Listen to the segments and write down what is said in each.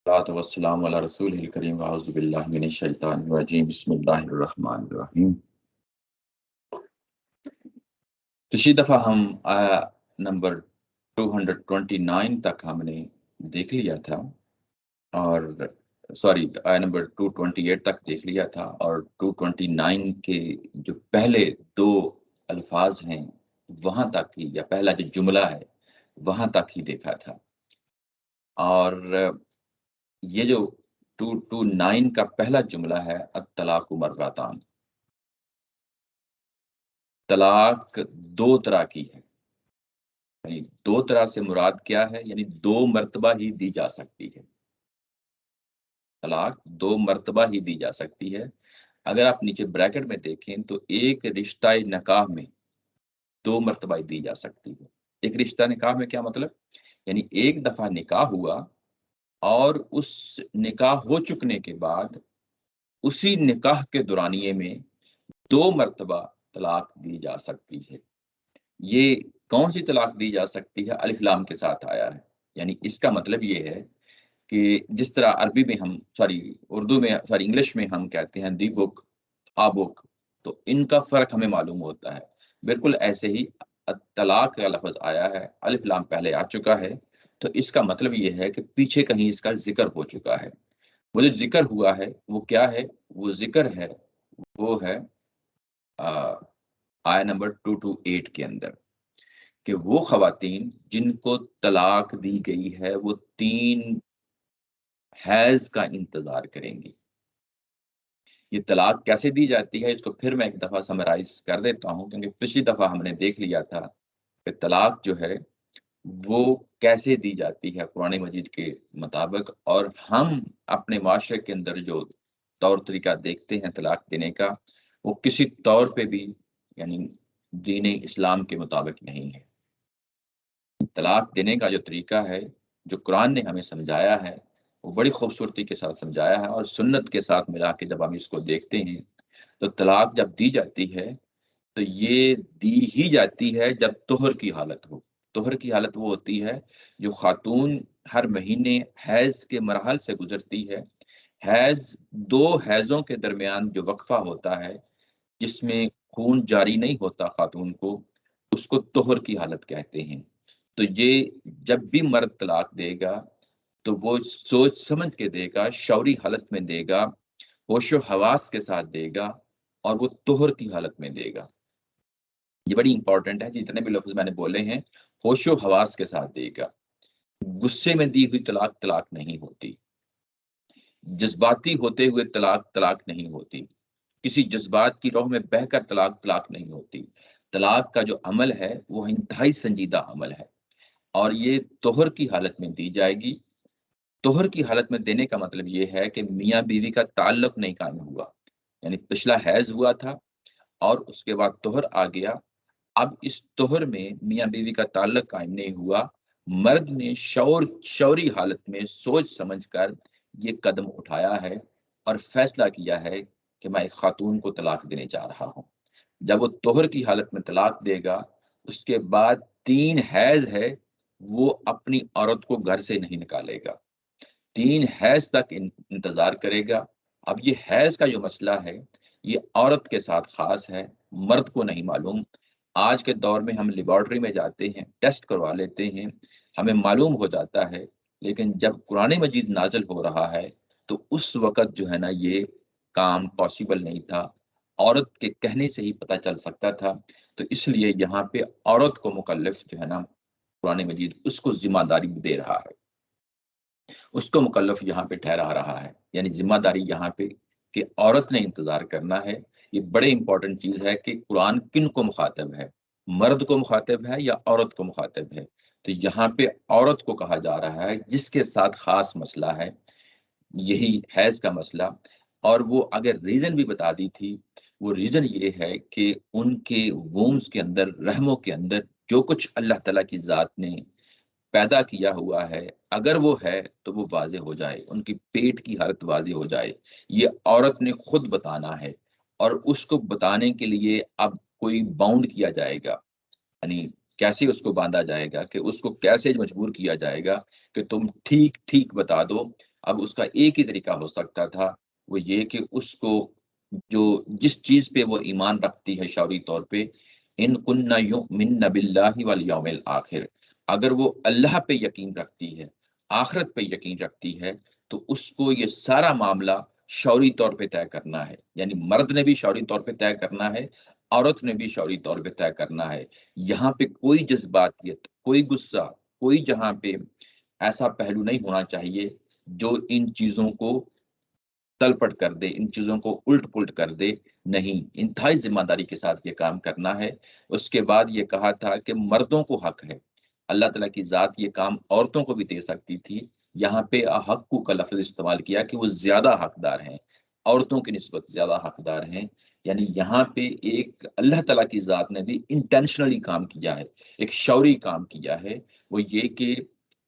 والسلام علی رسول الکریم اعوذ باللہ من الشیطان الرجیم بسم اللہ الرحمن الرحیم۔ پچھلی دفعہ ہم آیا نمبر 229 تک ہم نے دیکھ لیا تھا، اور آیا نمبر 228 تک دیکھ لیا تھا، اور 229 کے جو پہلے دو الفاظ ہیں وہاں تک ہی، یا پہلا جو جملہ ہے وہاں تک ہی دیکھا تھا۔ اور یہ جو 229 کا پہلا جملہ ہے الطلاق مرتان، طلاق دو طرح کی ہے، یعنی دو طرح سے مراد کیا ہے؟ یعنی دو مرتبہ ہی دی جا سکتی ہے، طلاق دو مرتبہ ہی دی جا سکتی ہے۔ اگر آپ نیچے بریکٹ میں دیکھیں تو ایک رشتہ نکاح میں دو مرتبہ ہی دی جا سکتی ہے۔ ایک رشتہ نکاح میں کیا مطلب؟ یعنی ایک دفعہ نکاح ہوا اور اس نکاح ہو چکنے کے بعد اسی نکاح کے دورانیے میں دو مرتبہ طلاق دی جا سکتی ہے۔ یہ کون سی طلاق دی جا سکتی ہے؟ الف لام کے ساتھ آیا ہے، یعنی اس کا مطلب یہ ہے کہ جس طرح عربی میں ہم انگلش میں ہم کہتے ہیں دی بک، آ بک، تو ان کا فرق ہمیں معلوم ہوتا ہے۔ بالکل ایسے ہی طلاق کا لفظ آیا ہے، الف لام پہلے آ چکا ہے، تو اس کا مطلب یہ ہے کہ پیچھے کہیں اس کا ذکر ہو چکا ہے۔ وہ جو ذکر ہوا ہے وہ کیا ہے؟ وہ ذکر ہے، وہ ہے آیا نمبر 228 کے اندر، کہ وہ خواتین جن کو طلاق دی گئی ہے وہ 3 حیض کا انتظار کریں گی۔ یہ طلاق کیسے دی جاتی ہے اس کو پھر میں ایک دفعہ سمرائز کر دیتا ہوں، کیونکہ پچھلی دفعہ ہم نے دیکھ لیا تھا کہ طلاق جو ہے وہ کیسے دی جاتی ہے قرآن مجید کے مطابق، اور ہم اپنے معاشرے کے اندر جو طور طریقہ دیکھتے ہیں طلاق دینے کا، وہ کسی طور پہ بھی یعنی دین اسلام کے مطابق نہیں ہے۔ طلاق دینے کا جو طریقہ ہے، جو قرآن نے ہمیں سمجھایا ہے، وہ بڑی خوبصورتی کے ساتھ سمجھایا ہے، اور سنت کے ساتھ ملا کے جب ہم اس کو دیکھتے ہیں تو طلاق جب دی جاتی ہے تو یہ دی ہی جاتی ہے جب طہر کی حالت ہو۔ طہر کی حالت وہ ہوتی ہے جو خاتون ہر مہینے حیض کے مراحل سے گزرتی ہے۔ حیض دو حیضوں کے درمیان جو وقفہ ہوتا ہے جس میں خون جاری نہیں ہوتا خاتون کو، اس کو طہر کی حالت کہتے ہیں۔ تو یہ جب بھی مرد طلاق دے گا تو وہ سوچ سمجھ کے دے گا، شعوری حالت میں دے گا، ہوش و حواس کے ساتھ دے گا، اور وہ طہر کی حالت میں دے گا۔ یہ بڑی امپورٹنٹ ہے، جتنے بھی لفظ میں نے بولے ہیں ہوش و حواس کے ساتھ دے گا۔ غصے میں دی ہوئی طلاق طلاق نہیں ہوتی، جذباتی ہوتے ہوئے طلاق نہیں ہوتی، کسی جذبات کی روح میں بہہ کر طلاق نہیں ہوتی۔ طلاق کا جو عمل ہے وہ انتہائی سنجیدہ عمل ہے، اور یہ طہر کی حالت میں دی جائے گی۔ طہر کی حالت میں دینے کا مطلب یہ ہے کہ میاں بیوی کا تعلق نہیں قائم ہوا، یعنی پچھلا حیض ہوا تھا اور اس کے بعد طہر آ گیا، اب اس طہر میں میاں بیوی کا تعلق قائم نہیں ہوا، مرد نے شعوری حالت میں سوچ سمجھ کر یہ قدم اٹھایا ہے اور فیصلہ کیا ہے کہ میں ایک خاتون کو طلاق دینے جا رہا ہوں۔ جب وہ طہر کی حالت میں طلاق دے گا، اس کے بعد 3 حیض ہے وہ اپنی عورت کو گھر سے نہیں نکالے گا، 3 حیض تک انتظار کرے گا۔ اب یہ حیض کا جو مسئلہ ہے یہ عورت کے ساتھ خاص ہے، مرد کو نہیں معلوم۔ آج کے دور میں ہم لیبارٹری میں جاتے ہیں، ٹیسٹ کروا لیتے ہیں، ہمیں معلوم ہو جاتا ہے، لیکن جب قرآن مجید نازل ہو رہا ہے تو اس وقت جو ہے نا یہ کام پاسبل نہیں تھا، عورت کے کہنے سے ہی پتہ چل سکتا تھا۔ تو اس لیے یہاں پہ عورت کو مکلف جو ہے نا قرآن مجید اس کو ذمہ داری دے رہا ہے، اس کو مکلف یہاں پہ ٹھہرا رہا ہے، یعنی ذمہ داری یہاں پہ کہ عورت نے انتظار کرنا ہے۔ یہ بڑے امپورٹنٹ چیز ہے کہ قرآن کن کو مخاطب ہے، مرد کو مخاطب ہے یا عورت کو مخاطب ہے؟ تو یہاں پہ عورت کو کہا جا رہا ہے جس کے ساتھ خاص مسئلہ ہے، یہی حیض کا مسئلہ۔ اور وہ اگر ریزن بھی بتا دی تھی، وہ ریزن یہ ہے کہ ان کے وومز کے اندر، رحموں کے اندر جو کچھ اللہ تعالیٰ کی ذات نے پیدا کیا ہوا ہے اگر وہ ہے تو وہ واضح ہو جائے، ان کی پیٹ کی حالت واضح ہو جائے۔ یہ عورت نے خود بتانا ہے، اور اس کو بتانے کے لیے اب کوئی باؤنڈ کیا جائے گا، یعنی کیسے اس کو باندھا جائے گا، کہ اس کو کیسے مجبور کیا جائے گا کہ تم ٹھیک ٹھیک بتا دو، اب اس کا ایک ہی طریقہ ہو سکتا تھا، وہ یہ کہ اس کو جو جس چیز پہ وہ ایمان رکھتی ہے شعوری طور پہ، ان کننا یؤمن باللہ والیوم الآخر، اگر وہ اللہ پہ یقین رکھتی ہے، آخرت پہ یقین رکھتی ہے، تو اس کو یہ سارا معاملہ شعوری طور پہ طے کرنا ہے، یعنی مرد نے بھی شعوری طور پہ طے کرنا ہے، عورت نے بھی شعوری طور پہ طے کرنا ہے۔ یہاں پہ کوئی جذباتیت، کوئی غصہ، کوئی جہاں پہ ایسا پہلو نہیں ہونا چاہیے جو ان چیزوں کو تلپٹ کر دے، ان چیزوں کو الٹ پلٹ کر دے، نہیں، انتہائی ذمہ داری کے ساتھ یہ کام کرنا ہے۔ اس کے بعد یہ کہا تھا کہ مردوں کو حق ہے، اللہ تعالیٰ کی ذات یہ کام عورتوں کو بھی دے سکتی تھی، یہاں پہ احق کا لفظ استعمال کیا کہ وہ زیادہ حقدار ہیں، عورتوں کی نسبت زیادہ حقدار ہیں، یعنی یہاں پہ ایک اللہ تعالیٰ کی ذات نے بھی انٹینشنلی کام کیا ہے، ایک شعوری کام کیا ہے، وہ یہ کہ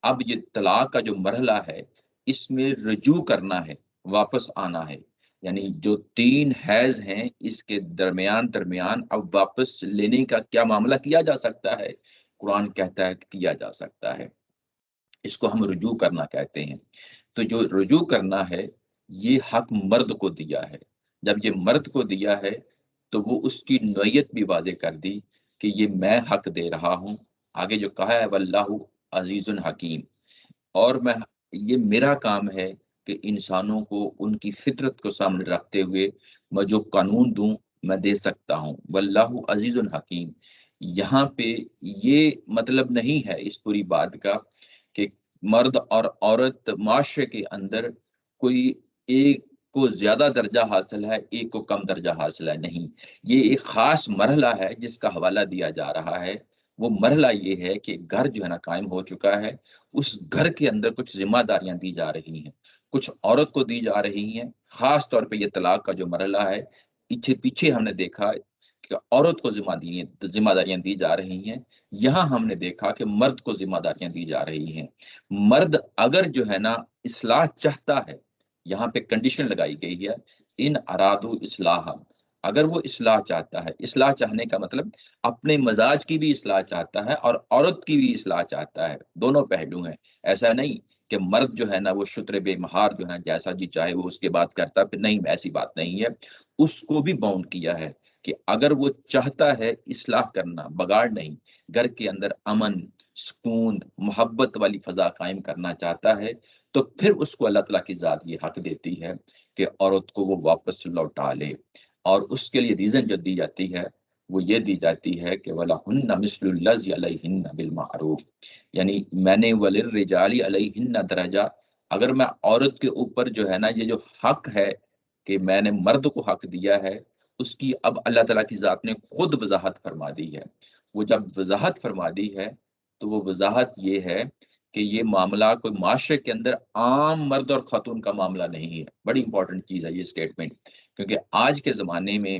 اب یہ طلاق کا جو مرحلہ ہے اس میں رجوع کرنا ہے، واپس آنا ہے، یعنی جو 3 حیض ہیں اس کے درمیان اب واپس لینے کا کیا معاملہ کیا جا سکتا ہے؟ قرآن کہتا ہے کہ کیا جا سکتا ہے، اس کو ہم رجوع کرنا کہتے ہیں۔ تو جو رجوع کرنا ہے یہ حق مرد کو دیا ہے، جب یہ مرد کو دیا ہے تو وہ اس کی نوعیت بھی واضح کر دی کہ یہ میں حق دے رہا ہوں، آگے جو کہا ہے واللہ عزیز حکیم، اور یہ میرا کام ہے کہ انسانوں کو ان کی فطرت کو سامنے رکھتے ہوئے میں جو قانون دوں میں دے سکتا ہوں، واللہ عزیز حکیم۔ یہاں پہ یہ مطلب نہیں ہے اس پوری بات کا کہ مرد اور عورت معاشرے کے اندر کوئی ایک کو زیادہ درجہ حاصل ہے، ایک کو کم درجہ حاصل ہے، نہیں، یہ ایک خاص مرحلہ ہے جس کا حوالہ دیا جا رہا ہے۔ وہ مرحلہ یہ ہے کہ گھر جو ہے نا قائم ہو چکا ہے، اس گھر کے اندر کچھ ذمہ داریاں دی جا رہی ہیں، کچھ عورت کو دی جا رہی ہیں، خاص طور پہ یہ طلاق کا جو مرحلہ ہے، پیچھے ہم نے دیکھا کہ عورت کو ذمہ داریاں دی جا رہی ہیں، یہاں ہم نے دیکھا کہ مرد کو ذمہ داریاں دی جا رہی ہیں۔ مرد اگر جو ہے نا اصلاح چاہتا ہے، یہاں پہ کنڈیشن لگائی گئی ہے، ان ارادو اصلاح، اگر وہ اصلاح چاہتا ہے، اصلاح چاہنے کا مطلب اپنے مزاج کی بھی اصلاح چاہتا ہے اور عورت کی بھی اصلاح چاہتا ہے، دونوں پہلو ہیں، ایسا نہیں کہ مرد جو ہے نا وہ شتر بے مہار جو ہے نا جیسا جی چاہے وہ اس کے بات کرتا، پھر نہیں، ایسی بات نہیں ہے، اس کو بھی باؤنڈ کیا ہے کہ اگر وہ چاہتا ہے اصلاح کرنا، بگاڑ نہیں، گھر کے اندر امن، سکون، محبت والی فضا قائم کرنا چاہتا ہے، تو پھر اس کو اللہ تعالیٰ کی ذات یہ حق دیتی ہے کہ عورت کو وہ واپس لوٹا لے، اور اس کے لیے ریزن جو دی جاتی ہے وہ یہ دی جاتی ہے کہ وَلَهُنَّ مِثْلُ الَّذِي عَلَيْهِنَّ بِالْمَعْرُوفِ، یعنی میں نے وَلِلرِّجَالِ عَلَيْهِنَّ درجہ، اگر میں عورت کے اوپر جو ہے نا یہ جو حق ہے کہ میں نے مرد کو حق دیا ہے، اس کی اب اللہ تعالیٰ کی ذات نے خود وضاحت فرما دی ہے۔ وہ جب وضاحت فرما دی ہے تو وہ وضاحت یہ ہے کہ یہ معاملہ کوئی معاشرے کے اندر عام مرد اور خاتون کا معاملہ نہیں ہے، بڑی امپورٹنٹ چیز ہے یہ اسٹیٹمنٹ، کیونکہ آج کے زمانے میں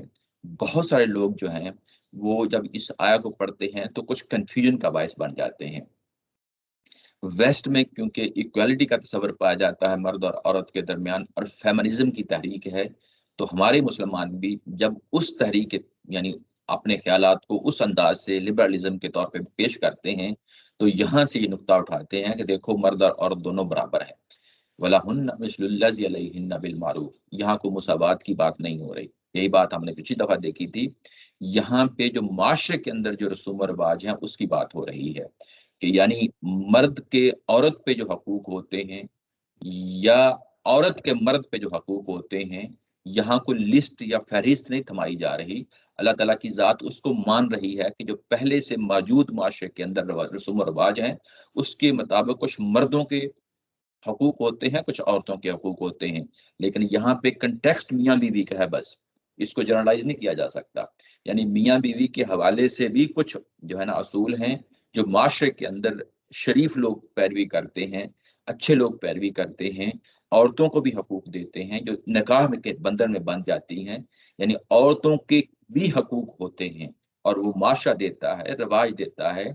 بہت سارے لوگ جو ہیں وہ جب اس آیا کو پڑھتے ہیں تو کچھ کنفیوژن کا باعث بن جاتے ہیں۔ ویسٹ میں کیونکہ ایکویلٹی کا تصور پایا جاتا ہے مرد اور عورت کے درمیان، اور فیمنزم کی تحریک ہے، تو ہمارے مسلمان بھی جب اس تحریک یعنی اپنے خیالات کو اس انداز سے لبرلزم کے طور پہ پیش کرتے ہیں تو یہاں سے یہ نقطہ اٹھاتے ہیں کہ دیکھو مرد اور عورت دونوں برابر ہیں، وَلَهُنَّ مِثْلُ الَّذِي عَلَيْهِنَّ بِالْمَعْرُوفِ، یہاں کوئی مساوات کی بات نہیں ہو رہی، یہی بات ہم نے پچھلی دفعہ دیکھی تھی۔ یہاں پہ جو معاشرے کے اندر جو رسوم و رواج ہیں اس کی بات ہو رہی ہے کہ یعنی مرد کے عورت پہ جو حقوق ہوتے ہیں یا عورت کے مرد پہ جو حقوق ہوتے ہیں، یہاں کوئی لسٹ یا فہرست نہیں تھمائی جا رہی، اللہ تعالیٰ کی ذات اس کو مان رہی ہے کہ جو پہلے سے موجود معاشرے کے اندر رسوم و رواج ہیں اس کے مطابق کچھ مردوں کے حقوق ہوتے ہیں، کچھ عورتوں کے حقوق ہوتے ہیں، لیکن یہاں پہ کنٹیکسٹ میاں بیوی کا ہے، بس اس کو جنرلائز نہیں کیا جا سکتا، یعنی میاں بیوی کے حوالے سے بھی کچھ جو ہے نا اصول ہیں جو معاشرے کے اندر شریف لوگ پیروی کرتے ہیں، اچھے لوگ پیروی کرتے ہیں، عورتوں کو بھی حقوق دیتے ہیں جو نکاح میں کے بندھن میں بندھ جاتی ہیں، یعنی عورتوں کے بھی حقوق ہوتے ہیں اور وہ معاشرہ دیتا ہے، رواج دیتا ہے،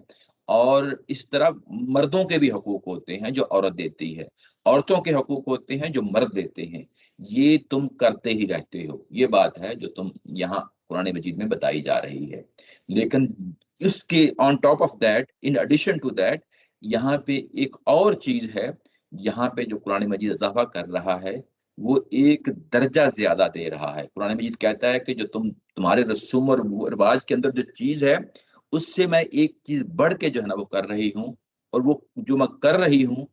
اور اس طرح مردوں کے بھی حقوق ہوتے ہیں جو عورت دیتی ہے، عورتوں کے حقوق ہوتے ہیں جو مرد دیتے ہیں، یہ تم کرتے ہی رہتے ہو، یہ بات ہے جو تم یہاں قرآن مجید میں بتائی جا رہی ہے۔ لیکن اس کے on top of that, in addition to that, یہاں پہ ایک اور چیز ہے یہاں پہ جو قرآن مجید اضافہ کر رہا ہے وہ ایک درجہ زیادہ دے رہا ہے. قرآن مجید کہتا ہے کہ جو تمہارے رسوم اور رواج کے اندر جو چیز ہے اس سے میں ایک چیز بڑھ کے جو ہے نا وہ کر رہی ہوں, اور وہ جو میں کر رہی ہوں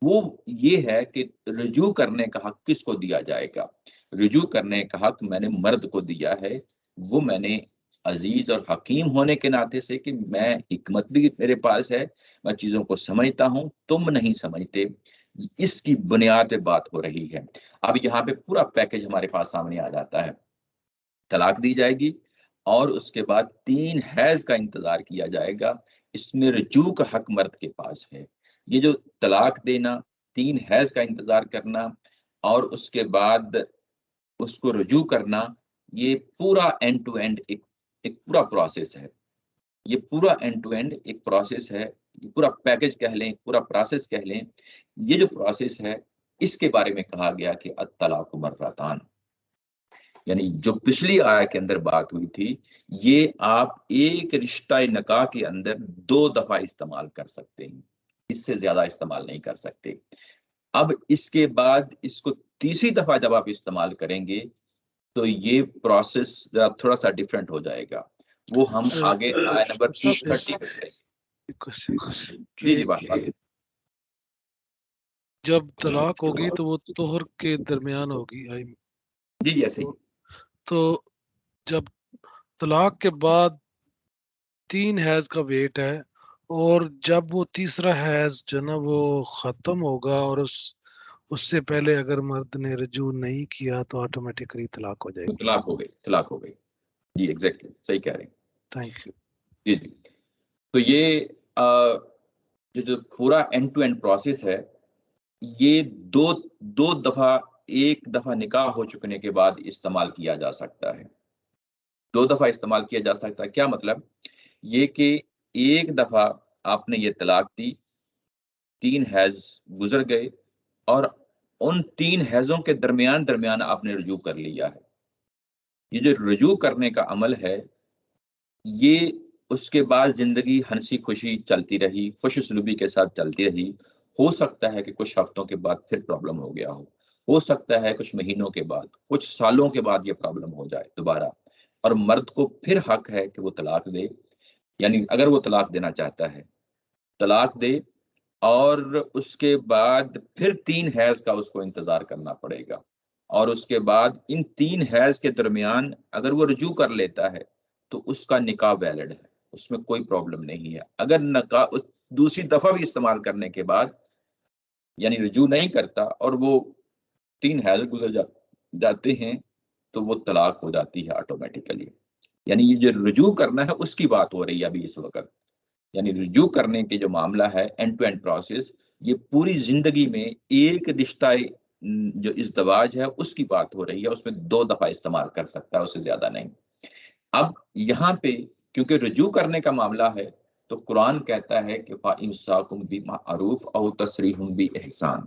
وہ یہ ہے کہ رجوع کرنے کا حق کس کو دیا جائے گا. رجوع کرنے کا حق میں نے مرد کو دیا ہے. وہ میں نے عزیز اور حکیم ہونے کے ناطے سے کہ میں حکمت بھی میرے پاس ہے, میں چیزوں کو سمجھتا ہوں, تم نہیں سمجھتے, اس کی بنیاد پہ بات ہو رہی ہے. اب یہاں پہ پورا پیکج ہمارے پاس سامنے آ جاتا ہے. طلاق دی جائے گی اور اس کے بعد 3 حیض کا انتظار کیا جائے گا. اس میں رجوع کا حق مرد کے پاس ہے. یہ جو طلاق دینا, 3 حیض کا انتظار کرنا اور اس کے بعد اس کو رجوع کرنا, یہ پورا اینڈ ٹو اینڈ ایک پورا پروسیس ہے. یہ پورا اینڈ ٹو اینڈ ایک پروسیس ہے, پورا پیکج کہہ لیں, پورا پروسیس کہہ لیں. یہ جو پروسیس ہے اس کے بارے میں کہا گیا کہ الطلاق مرتان, یعنی جو پچھلی آیت کے اندر بات ہوئی تھی, یہ آپ ایک رشتہ نکاح کے اندر 2 دفعہ استعمال کر سکتے ہیں, اس سے زیادہ استعمال نہیں کر سکتے. اب اس کے بعد اس کو تیسری دفعہ جب آپ استعمال کریں گے تو یہ پروسیس تھوڑا سا ڈیفرنٹ ہو جائے گا. وہ ہم آگے آیت نمبر 30 جی بات جب طلاق ہوگی تو وہ طہر کے درمیان ہوگی. جی ایسے ہی. تو جب طلاق کے بعد 3 حیض کا ویٹ ہے, اور جب وہ تیسرا حیض جو نا وہ ختم ہوگا اور اس سے پہلے اگر مرد نے رجوع نہیں کیا تو آٹومیٹکلی طلاق ہو جائے گی. طلاق ہو گئی. جی ایگزیکٹلی صحیح کہہ رہے ہیں. Thank you. جی جی. تو یہ جو پورا اینڈ ٹو اینڈ پروسیس ہے, یہ دو دفعہ, ایک دفعہ نکاح ہو چکنے کے بعد استعمال کیا جا سکتا ہے. 2 دفعہ استعمال کیا جا سکتا ہے. کیا مطلب؟ یہ کہ ایک دفعہ آپ نے یہ طلاق دی, 3 حیض گزر گئے اور ان 3 حیضوں کے درمیان آپ نے رجوع کر لیا ہے. یہ جو رجوع کرنے کا عمل ہے, یہ اس کے بعد زندگی ہنسی خوشی چلتی رہی, خوش اسلوبی کے ساتھ چلتی رہی. ہو سکتا ہے کہ کچھ ہفتوں کے بعد پھر پرابلم ہو گیا ہو سکتا ہے کچھ مہینوں کے بعد, کچھ سالوں کے بعد یہ پرابلم ہو جائے دوبارہ, اور مرد کو پھر حق ہے کہ وہ طلاق دے. یعنی اگر وہ طلاق دینا چاہتا ہے طلاق دے, اور اس کے بعد پھر 3 حیض کا اس کو انتظار کرنا پڑے گا, اور اس کے بعد ان 3 حیض کے درمیان اگر وہ رجوع کر لیتا ہے تو اس کا نکاح ویلڈ ہے, اس میں کوئی پرابلم نہیں ہے. اگر نکاح دوسری دفعہ بھی استعمال کرنے کے بعد یعنی رجوع نہیں کرتا اور وہ 3 حیض گزر جاتے ہیں تو وہ طلاق ہو جاتی ہے آٹومیٹیکلی. یعنی یہ جو رجوع کرنا ہے اس کی بات ہو رہی ہے ابھی اس وقت. یعنی رجوع کرنے کے جو معاملہ ہے اینڈ ٹو اینڈ پروسیس, یہ پوری زندگی میں ایک رشتہ جو ازدواج ہے اس کی بات ہو رہی ہے. اس میں 2 دفعہ استعمال کر سکتا ہے, اس سے زیادہ نہیں. اب یہاں پہ کیونکہ رجوع کرنے کا معاملہ ہے تو قرآن کہتا ہے کہ فَإِمْسَاكُمْ بِمَعْرُوفٍ أَوْ تَسْرِيحٌ بِإِحْسَان.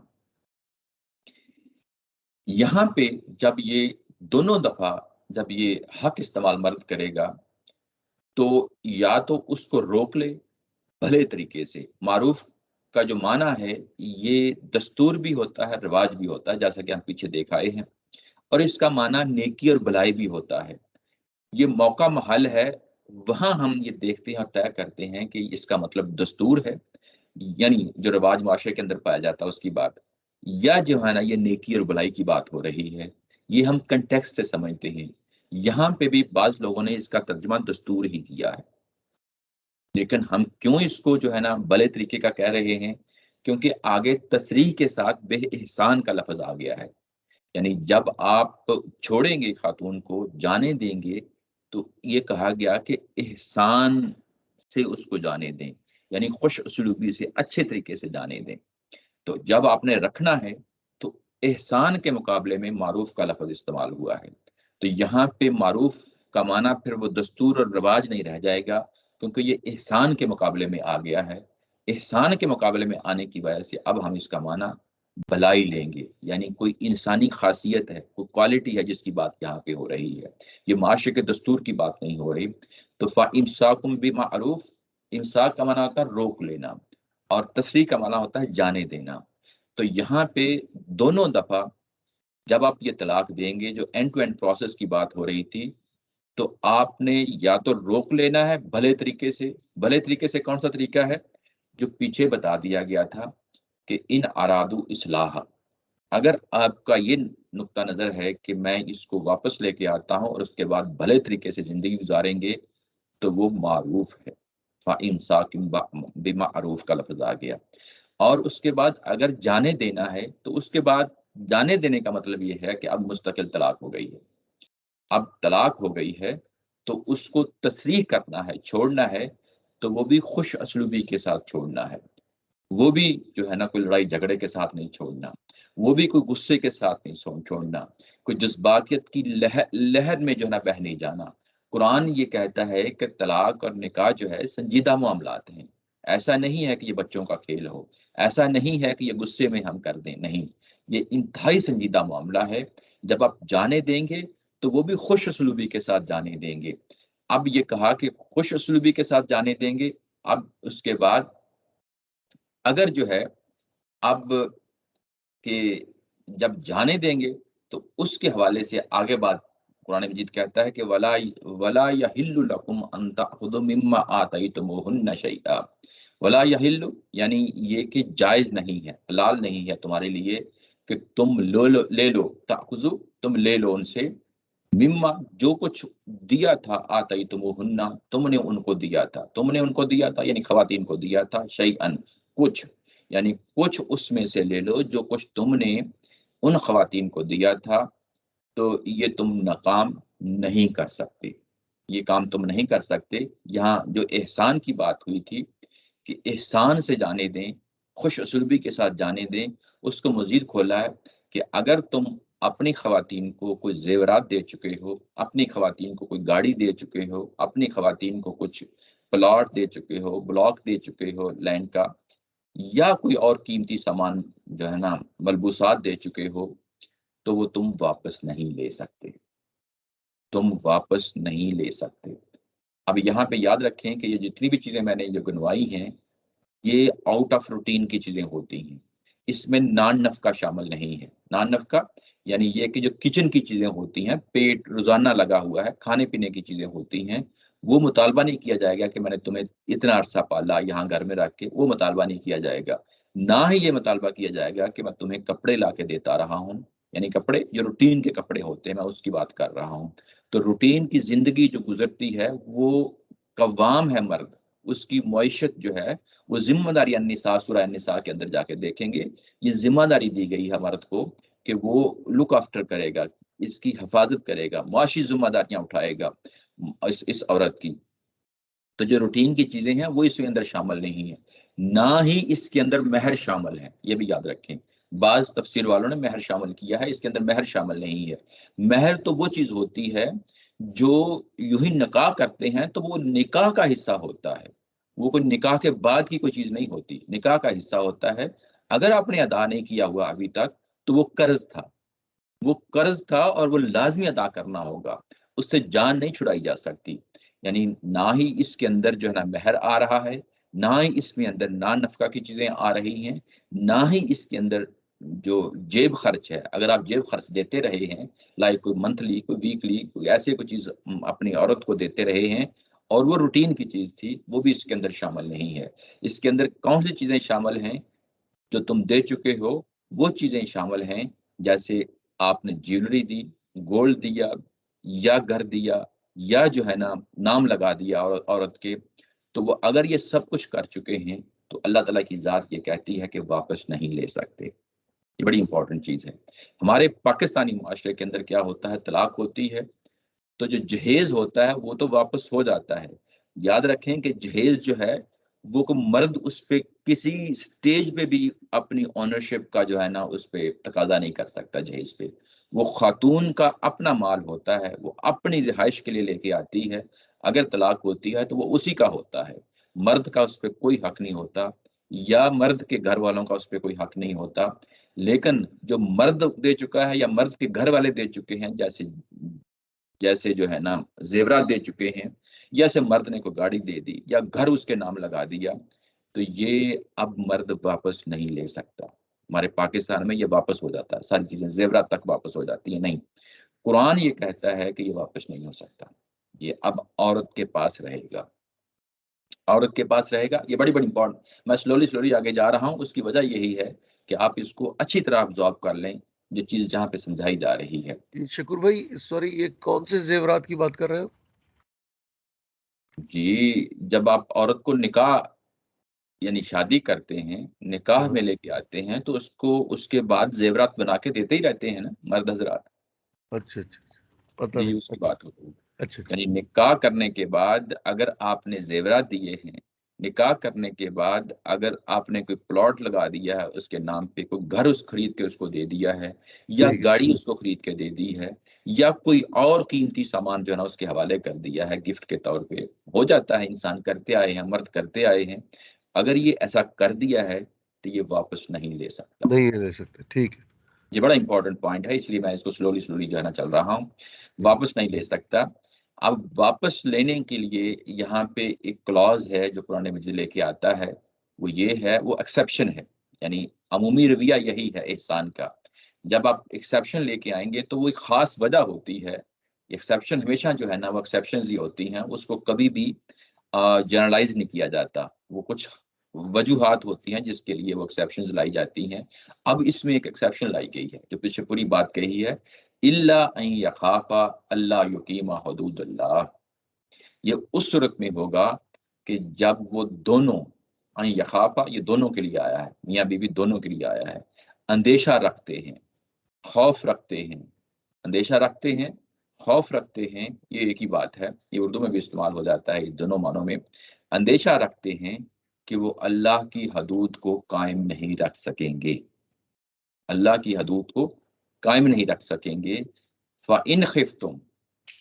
یہاں پہ جب یہ دونوں دفعہ جب یہ حق استعمال مرد کرے گا تو یا تو اس کو روک لے بھلے طریقے سے. معروف کا جو معنی ہے یہ دستور بھی ہوتا ہے, رواج بھی ہوتا ہے, جیسا کہ ہم پیچھے دیکھ آئے ہیں, اور اس کا معنی نیکی اور بھلائی بھی ہوتا ہے. یہ موقع محل ہے, وہاں ہم یہ دیکھتے ہیں اور طے کرتے ہیں کہ اس کا مطلب دستور ہے, یعنی جو رواج معاشرے کے اندر پایا جاتا ہے اس کی بات, یا جو ہے نا یہ نیکی اور بھلائی کی بات ہو رہی ہے. یہ ہم کنٹیکسٹ سے سمجھتے ہیں. یہاں پہ بھی بعض لوگوں نے اس کا ترجمہ دستور ہی کیا ہے, لیکن ہم کیوں اس کو جو ہے نا بھلے طریقے کا کہہ رہے ہیں, کیونکہ آگے تصریح کے ساتھ بے احسان کا لفظ آ گیا ہے. یعنی جب آپ چھوڑیں گے خاتون کو, جانے دیں گے, تو یہ کہا گیا کہ احسان سے اس کو جانے دیں, یعنی خوش اسلوبی سے, اچھے طریقے سے جانے دیں. تو جب آپ نے رکھنا ہے تو احسان کے مقابلے میں معروف کا لفظ استعمال ہوا ہے. تو یہاں پہ معروف کا معنی پھر وہ دستور اور رواج نہیں رہ جائے گا, کیونکہ یہ احسان کے مقابلے میں آ گیا ہے. احسان کے مقابلے میں آنے کی وجہ سے اب ہم اس کا معنی بھلائی لیں گے, یعنی کوئی انسانی خاصیت ہے, کوئی کوالٹی ہے جس کی بات یہاں پہ ہو رہی ہے. یہ معاشرے کے دستور کی بات نہیں ہو رہی. تو فَإِمْسَاكُمْ بِمَعْرُوفٍ, امساک کا معنی ہوتا ہے روک لینا, اور تسریح کا معنی ہوتا ہے جانے دینا. تو یہاں پہ دونوں دفعہ جب آپ یہ طلاق دیں گے، جو اینڈ ٹو اینڈ پروسیس کی بات ہو رہی تھی، تو آپ نے یا تو روک لینا ہے بھلے طریقے سے. بھلے طریقے سے کون سا طریقہ ہے؟ جو پیچھے بتا دیا گیا تھا کہ ان ارادو اصلاح، اگر آپ کا یہ نقطہ نظر ہے کہ میں اس کو واپس لے کے آتا ہوں اور اس کے بعد بھلے طریقے سے زندگی گزاریں گے، تو وہ معروف ہے. فَإِمْسَاكٌ بِمَعْرُوف کا لفظ آ گیا. اور اس کے بعد اگر جانے دینا ہے تو اس کے بعد جانے دینے کا مطلب یہ ہے کہ اب مستقل طلاق ہو گئی ہے. اب طلاق ہو گئی ہے تو اس کو تصریح کرنا ہے، چھوڑنا ہے، تو وہ بھی خوش اسلوبی کے ساتھ چھوڑنا ہے. وہ بھی جو ہے نا کوئی لڑائی جھگڑے کے ساتھ نہیں چھوڑنا، وہ بھی کوئی غصے کے ساتھ نہیں چھوڑنا، کوئی جذباتیت کی لہر میں جو ہے نا بہہ نہیں جانا. قرآن یہ کہتا ہے کہ طلاق اور نکاح جو ہے سنجیدہ معاملات ہیں. ایسا نہیں ہے کہ یہ بچوں کا کھیل ہو، ایسا نہیں ہے کہ یہ غصے میں ہم کر دیں، نہیں، یہ انتہائی سنجیدہ معاملہ ہے. جب آپ جانے دیں گے تو وہ بھی خوش اسلوبی کے ساتھ جانے دیں گے. اب یہ کہا کہ خوش اسلوبی کے ساتھ جانے دیں گے. اب اس کے بعد اگر جو ہے اب کہ جب جانے دیں گے تو اس کے حوالے سے آگے بات قرآن مجید کہتا ہے کہ ولا یحل لکم ان تأخذوا مما آتیتموہن شیئا. ولا یحل یعنی یہ کہ جائز نہیں ہے، حلال نہیں ہے تمہارے لیے کہ تم لے لو، تأخذوا تم لے لو ان سے، مما جو کچھ دیا تھا، آتیتموہن تم نے ان کو دیا تھا، تم نے ان کو دیا تھا یعنی خواتین کو دیا تھا، شیئن کچھ، یعنی کچھ اس میں سے لے لو جو کچھ تم نے ان خواتین کو دیا تھا. تو یہ تم ناکام نہیں کر سکتے، یہ کام تم نہیں کر سکتے. یہاں جو احسان کی بات ہوئی تھی کہ احسان سے جانے دیں، خوش اسلوبی کے ساتھ جانے دیں، اس کو مزید کھولا ہے کہ اگر تم اپنی خواتین کو کوئی زیورات دے چکے ہو، اپنی خواتین کو کوئی گاڑی دے چکے ہو، اپنی خواتین کو کچھ پلاٹ دے چکے ہو، بلاک دے چکے ہو لینڈ کا، یا کوئی اور قیمتی سامان جو ہے نا ملبوسات دے چکے ہو، تو وہ تم واپس نہیں لے سکتے، تم واپس نہیں لے سکتے. اب یہاں پہ یاد رکھیں کہ یہ جتنی بھی چیزیں میں نے جو گنوائی ہیں یہ آؤٹ آف روٹین کی چیزیں ہوتی ہیں، اس میں نان نفقہ شامل نہیں ہے. نان نفقہ یعنی یہ کہ جو کچن کی چیزیں ہوتی ہیں، پیٹ روزانہ لگا ہوا ہے، کھانے پینے کی چیزیں ہوتی ہیں، وہ مطالبہ نہیں کیا جائے گا کہ میں نے تمہیں اتنا عرصہ پالا یہاں گھر میں رکھ کے، وہ مطالبہ نہیں کیا جائے گا. نہ ہی یہ مطالبہ کیا جائے گا کہ میں تمہیں کپڑے لا کے دیتا رہا ہوں، یعنی کپڑے جو روٹین کے کپڑے ہوتے ہیں میں اس کی بات کر رہا ہوں. تو روٹین کی زندگی جو گزرتی ہے وہ قوام ہے مرد، اس کی معیشت جو ہے وہ ذمہ داری النساء سورہ النساء کے اندر جا کے دیکھیں گے، یہ ذمہ داری دی گئی ہے مرد کو کہ وہ لک آفٹر کرے گا، اس کی حفاظت کرے گا، معاشی ذمہ داریاں اٹھائے گا اس عورت کی. تو جو روٹین کی چیزیں ہیں وہ اس کے اندر شامل نہیں ہیں، نہ ہی اس کے اندر مہر شامل ہے. یہ بھی یاد رکھیں، بعض تفسیر والوں نے مہر شامل کیا ہے، اس کے اندر مہر شامل نہیں ہے. مہر تو وہ چیز ہوتی ہے جو یوں ہی نکاح کرتے ہیں تو وہ نکاح کا حصہ ہوتا ہے، وہ کوئی نکاح کے بعد کی کوئی چیز نہیں ہوتی، نکاح کا حصہ ہوتا ہے. اگر آپ نے ادا نہیں کیا ہوا ابھی تک تو وہ قرض تھا، وہ قرض تھا اور وہ لازمی ادا کرنا ہوگا، اس سے جان نہیں چھڑائی جا سکتی. یعنی نہ ہی اس کے اندر جو ہے نا مہر آ رہا ہے، نہ ہی اس میں اندر نان نفقہ کی چیزیں آ رہی ہیں، نہ ہی اس کے اندر جو جیب خرچ ہے، اگر آپ جیب خرچ دیتے رہے ہیں لائک کوئی منتھلی، کوئی ویکلی، کوئی ایسے کوئی چیز اپنی عورت کو دیتے رہے ہیں اور وہ روٹین کی چیز تھی، وہ بھی اس کے اندر شامل نہیں ہے. اس کے اندر کون سی چیزیں شامل ہیں جو تم دے چکے ہو؟ وہ چیزیں شامل ہیں جیسے آپ نے جیولری دی، گولڈ دیا، یا گھر دیا، یا جو ہے نا نام لگا دیا عورت کے، تو وہ اگر یہ سب کچھ کر چکے ہیں تو اللہ تعالیٰ کی ذات یہ کہتی ہے کہ واپس نہیں لے سکتے. یہ بڑی امپورٹنٹ چیز ہے. ہمارے پاکستانی معاشرے کے اندر کیا ہوتا ہے، طلاق ہوتی ہے تو جو جہیز ہوتا ہے وہ تو واپس ہو جاتا ہے. یاد رکھیں کہ جہیز جو ہے وہ کو مرد اس پہ کسی سٹیج پہ بھی اپنی اونرشپ کا جو ہے نا اس پہ تقاضا نہیں کر سکتا. جہیز پہ وہ خاتون کا اپنا مال ہوتا ہے، وہ اپنی رہائش کے لیے لے کے آتی ہے. اگر طلاق ہوتی ہے تو وہ اسی کا ہوتا ہے، مرد کا اس پہ کوئی حق نہیں ہوتا، یا مرد کے گھر والوں کا اس پہ کوئی حق نہیں ہوتا. لیکن جو مرد دے چکا ہے یا مرد کے گھر والے دے چکے ہیں، جیسے جو ہے نا زیورات دے چکے ہیں، جیسے مرد نے کوئی گاڑی دے دی یا گھر اس کے نام لگا دیا، تو یہ اب مرد واپس نہیں لے سکتا. ہمارے پاکستان میں یہ واپس ہو جاتا ہے، ساری چیزیں زیورات تک واپس ہو جاتی ہیں. نہیں، قرآن یہ کہتا ہے کہ یہ واپس نہیں ہو سکتا، یہ اب عورت کے پاس رہے گا، عورت کے پاس رہے گا. یہ بڑی بڑی امپورٹنٹ، میں سلولی آگے جا رہا ہوں. اس کی وجہ یہی ہے کہ آپ اس کو اچھی طرح ابزارو کر لیں جو چیز جہاں پہ سمجھائی جا رہی ہے. شکور بھائی سوری، یہ کون سے زیورات کی بات کر رہے ہو؟ جی، جب آپ عورت کو نکاح یعنی شادی کرتے ہیں، نکاح میں لے کے آتے ہیں، تو اس کو اس کے بعد زیورات بنا کے دیتے ہی رہتے ہیں نا مرد حضرات. اچھا اچھا، پتہ جی، نہیں. اس کی اچھا بات ہوتی ہے. اچھا اچھا. یعنی نکاح کرنے کے بعد اگر آپ نے زیورات دیے ہیں، نکاح کرنے کے بعد اگر آپ نے کوئی پلاٹ لگا دیا ہے اس کے نام پہ، کوئی گھر اس خرید کے اس کو دے دیا ہے، یا ٹھیک ہے. گاڑی اس کو خرید کے دے دی ہے، یا کوئی اور قیمتی سامان جو ہے نا اس کے حوالے کر دیا ہے گفٹ کے طور پہ، ہو جاتا ہے، انسان کرتے آئے ہیں، مرد کرتے آئے ہیں. اگر یہ ایسا کر دیا ہے تو یہ واپس نہیں لے سکتا. نہیں لے سکتے. ٹھیک ہے. یہ بڑا امپورٹنٹ پوائنٹ ہے، اس لیے میں اس کو سلولی جو ہے نا چل رہا ہوں. واپس نہیں لے سکتا. اب واپس لینے کے لیے یہاں پہ ایک کلوز ہے جو قرآن مجید لے کے آتا ہے، وہ یہ ہے، وہ ایکسیپشن ہے. یعنی عمومی رویہ یہی ہے احسان کا. جب آپ ایکسیپشن لے کے آئیں گے تو وہ ایک خاص وجہ ہوتی ہے. ایکسیپشن ہمیشہ جو ہے نا وہ ایکسیپشنز ہی ہوتی ہیں، اس کو کبھی بھی جنرلائز نہیں کیا جاتا. وہ کچھ وجوہات ہوتی ہیں جس کے لیے وہ ایکسیپشنز لائی جاتی ہیں. اب اس میں ایک ایکسیپشن لائی گئی ہے جو پیچھے پوری بات کہی ہے، الا ان یخافا اللہ یقیما حدود اللہ. یہ اس صورت میں ہوگا کہ جب وہ دونوں، ان یخافا یہ دونوں کے لیے آیا ہے، میاں بیوی دونوں کے لیے آیا ہے، اندیشہ رکھتے ہیں، خوف رکھتے ہیں. اندیشہ رکھتے ہیں، خوف رکھتے ہیں، یہ ایک ہی بات ہے، یہ اردو میں بھی استعمال ہو جاتا ہے دونوں معنوں میں. اندیشہ رکھتے ہیں کہ وہ اللہ کی حدود کو قائم نہیں رکھ سکیں گے، اللہ کی حدود کو قائم نہیں رکھ سکیں گے. فَإِنْ خِفْتُمْ،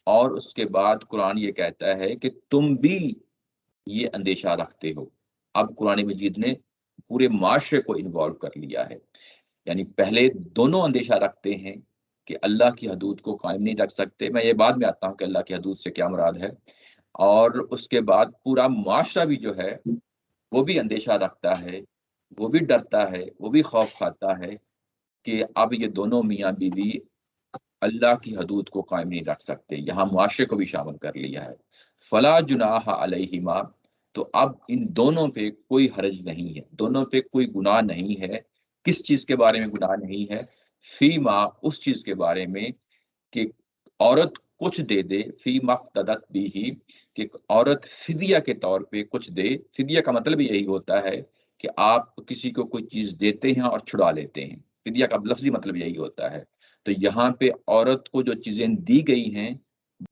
اور اس کے بعد قرآن یہ کہتا ہے کہ تم بھی یہ اندیشہ رکھتے ہو. اب قرآن مجید نے پورے معاشرے کو انوالو کر لیا ہے. یعنی پہلے دونوں اندیشہ رکھتے ہیں کہ اللہ کی حدود کو قائم نہیں رکھ سکتے. میں یہ بعد میں آتا ہوں کہ اللہ کی حدود سے کیا مراد ہے. اور اس کے بعد پورا معاشرہ بھی جو ہے وہ بھی اندیشہ رکھتا ہے، وہ بھی ڈرتا ہے، وہ بھی خوف کھاتا ہے کہ اب یہ دونوں میاں بیوی اللہ کی حدود کو قائم نہیں رکھ سکتے. یہاں معاشرے کو بھی شامل کر لیا ہے. فلا جناح علیہما، تو اب ان دونوں پہ کوئی حرج نہیں ہے، دونوں پہ کوئی گناہ نہیں ہے. کس چیز کے بارے میں گناہ نہیں ہے؟ فیما، اس چیز کے بارے میں کہ عورت کچھ دے دے، فی مفتدت بھی ہی، کہ عورت فدیہ کے طور پہ کچھ دے. فدیہ کا مطلب یہی ہوتا ہے کہ آپ کسی کو کوئی چیز دیتے ہیں اور چھڑا لیتے ہیں. فدیہ کا لفظی مطلب یہی ہوتا ہے. تو یہاں پہ عورت کو جو چیزیں دی گئی ہیں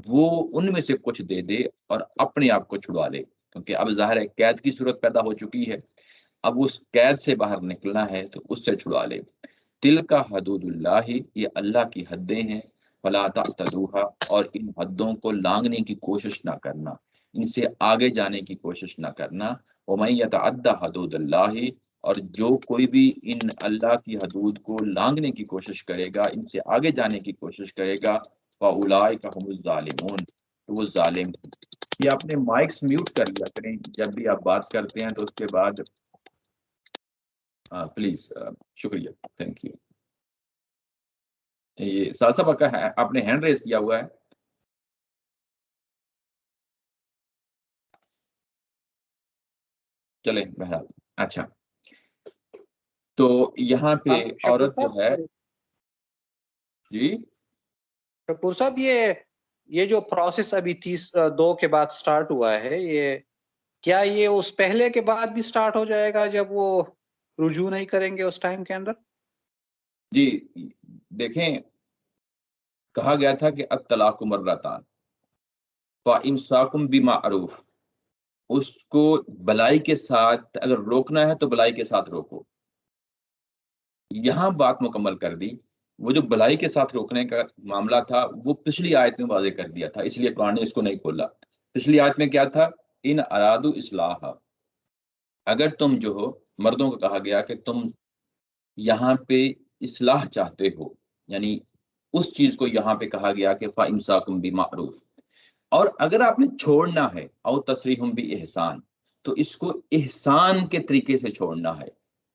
وہ ان میں سے کچھ دے دے اور اپنے آپ کو چھڑوا لے، کیونکہ اب ظاہر ہے قید کی صورت پیدا ہو چکی ہے. اب اس قید سے باہر نکلنا ہے تو اس سے چھڑوا لے. تلک حدود اللہ، یہ اللہ کی حدیں ہیں. فلا تعتدوها، اور ان حدوں کو لانگنے کی کوشش نہ کرنا، ان سے آگے جانے کی کوشش نہ کرنا. ومن یتعد حدود اللہ، اور جو کوئی بھی ان اللہ کی حدود کو لانگنے کی کوشش کرے گا، ان سے آگے جانے کی کوشش کرے گا، فاولئک هم الظالمون، تو وہ ظالم ہیں. یہ اپنے مائکس میوٹ کر لیا کریں جب بھی آپ بات کرتے ہیں تو اس کے بعد پلیز. شکریہ، تھینک یو. یہ صاحب کا ہے، آپ نے ہینڈ ریز کیا ہوا ہے. چلیں بہرحال. اچھا، تو یہاں پہ شکور عورت جو ہے، صاحب، جی شکور صاحب، یہ جو پروسیس ابھی 32 کے بعد سٹارٹ ہوا ہے، یہ کیا یہ اس پہلے کے بعد بھی سٹارٹ ہو جائے گا جب وہ رجوع نہیں کریں گے اس ٹائم کے اندر؟ جی دیکھیں، کہا گیا تھا کہ الطلاق مرتان فامساکم بمعروف، اس کو بلائی کے ساتھ اگر روکنا ہے تو بلائی کے ساتھ روکو. یہاں بات مکمل کر دی. وہ جو بلائی کے ساتھ روکنے کا معاملہ تھا وہ پچھلی آیت میں واضح کر دیا تھا، اس لیے قرآن نے اس کو نہیں کھولا. پچھلی آیت میں کیا تھا؟ ان ارادو اصلاح، اگر تم جو ہو، مردوں کو کہا گیا کہ تم یہاں پہ اصلاح چاہتے ہو، یعنی اس چیز کو یہاں پہ کہا گیا کہ فامساکم بمعروف. اور اگر آپ نے چھوڑنا ہے او تسریحم باحسان، تو اس کو احسان کے طریقے سے چھوڑنا ہے.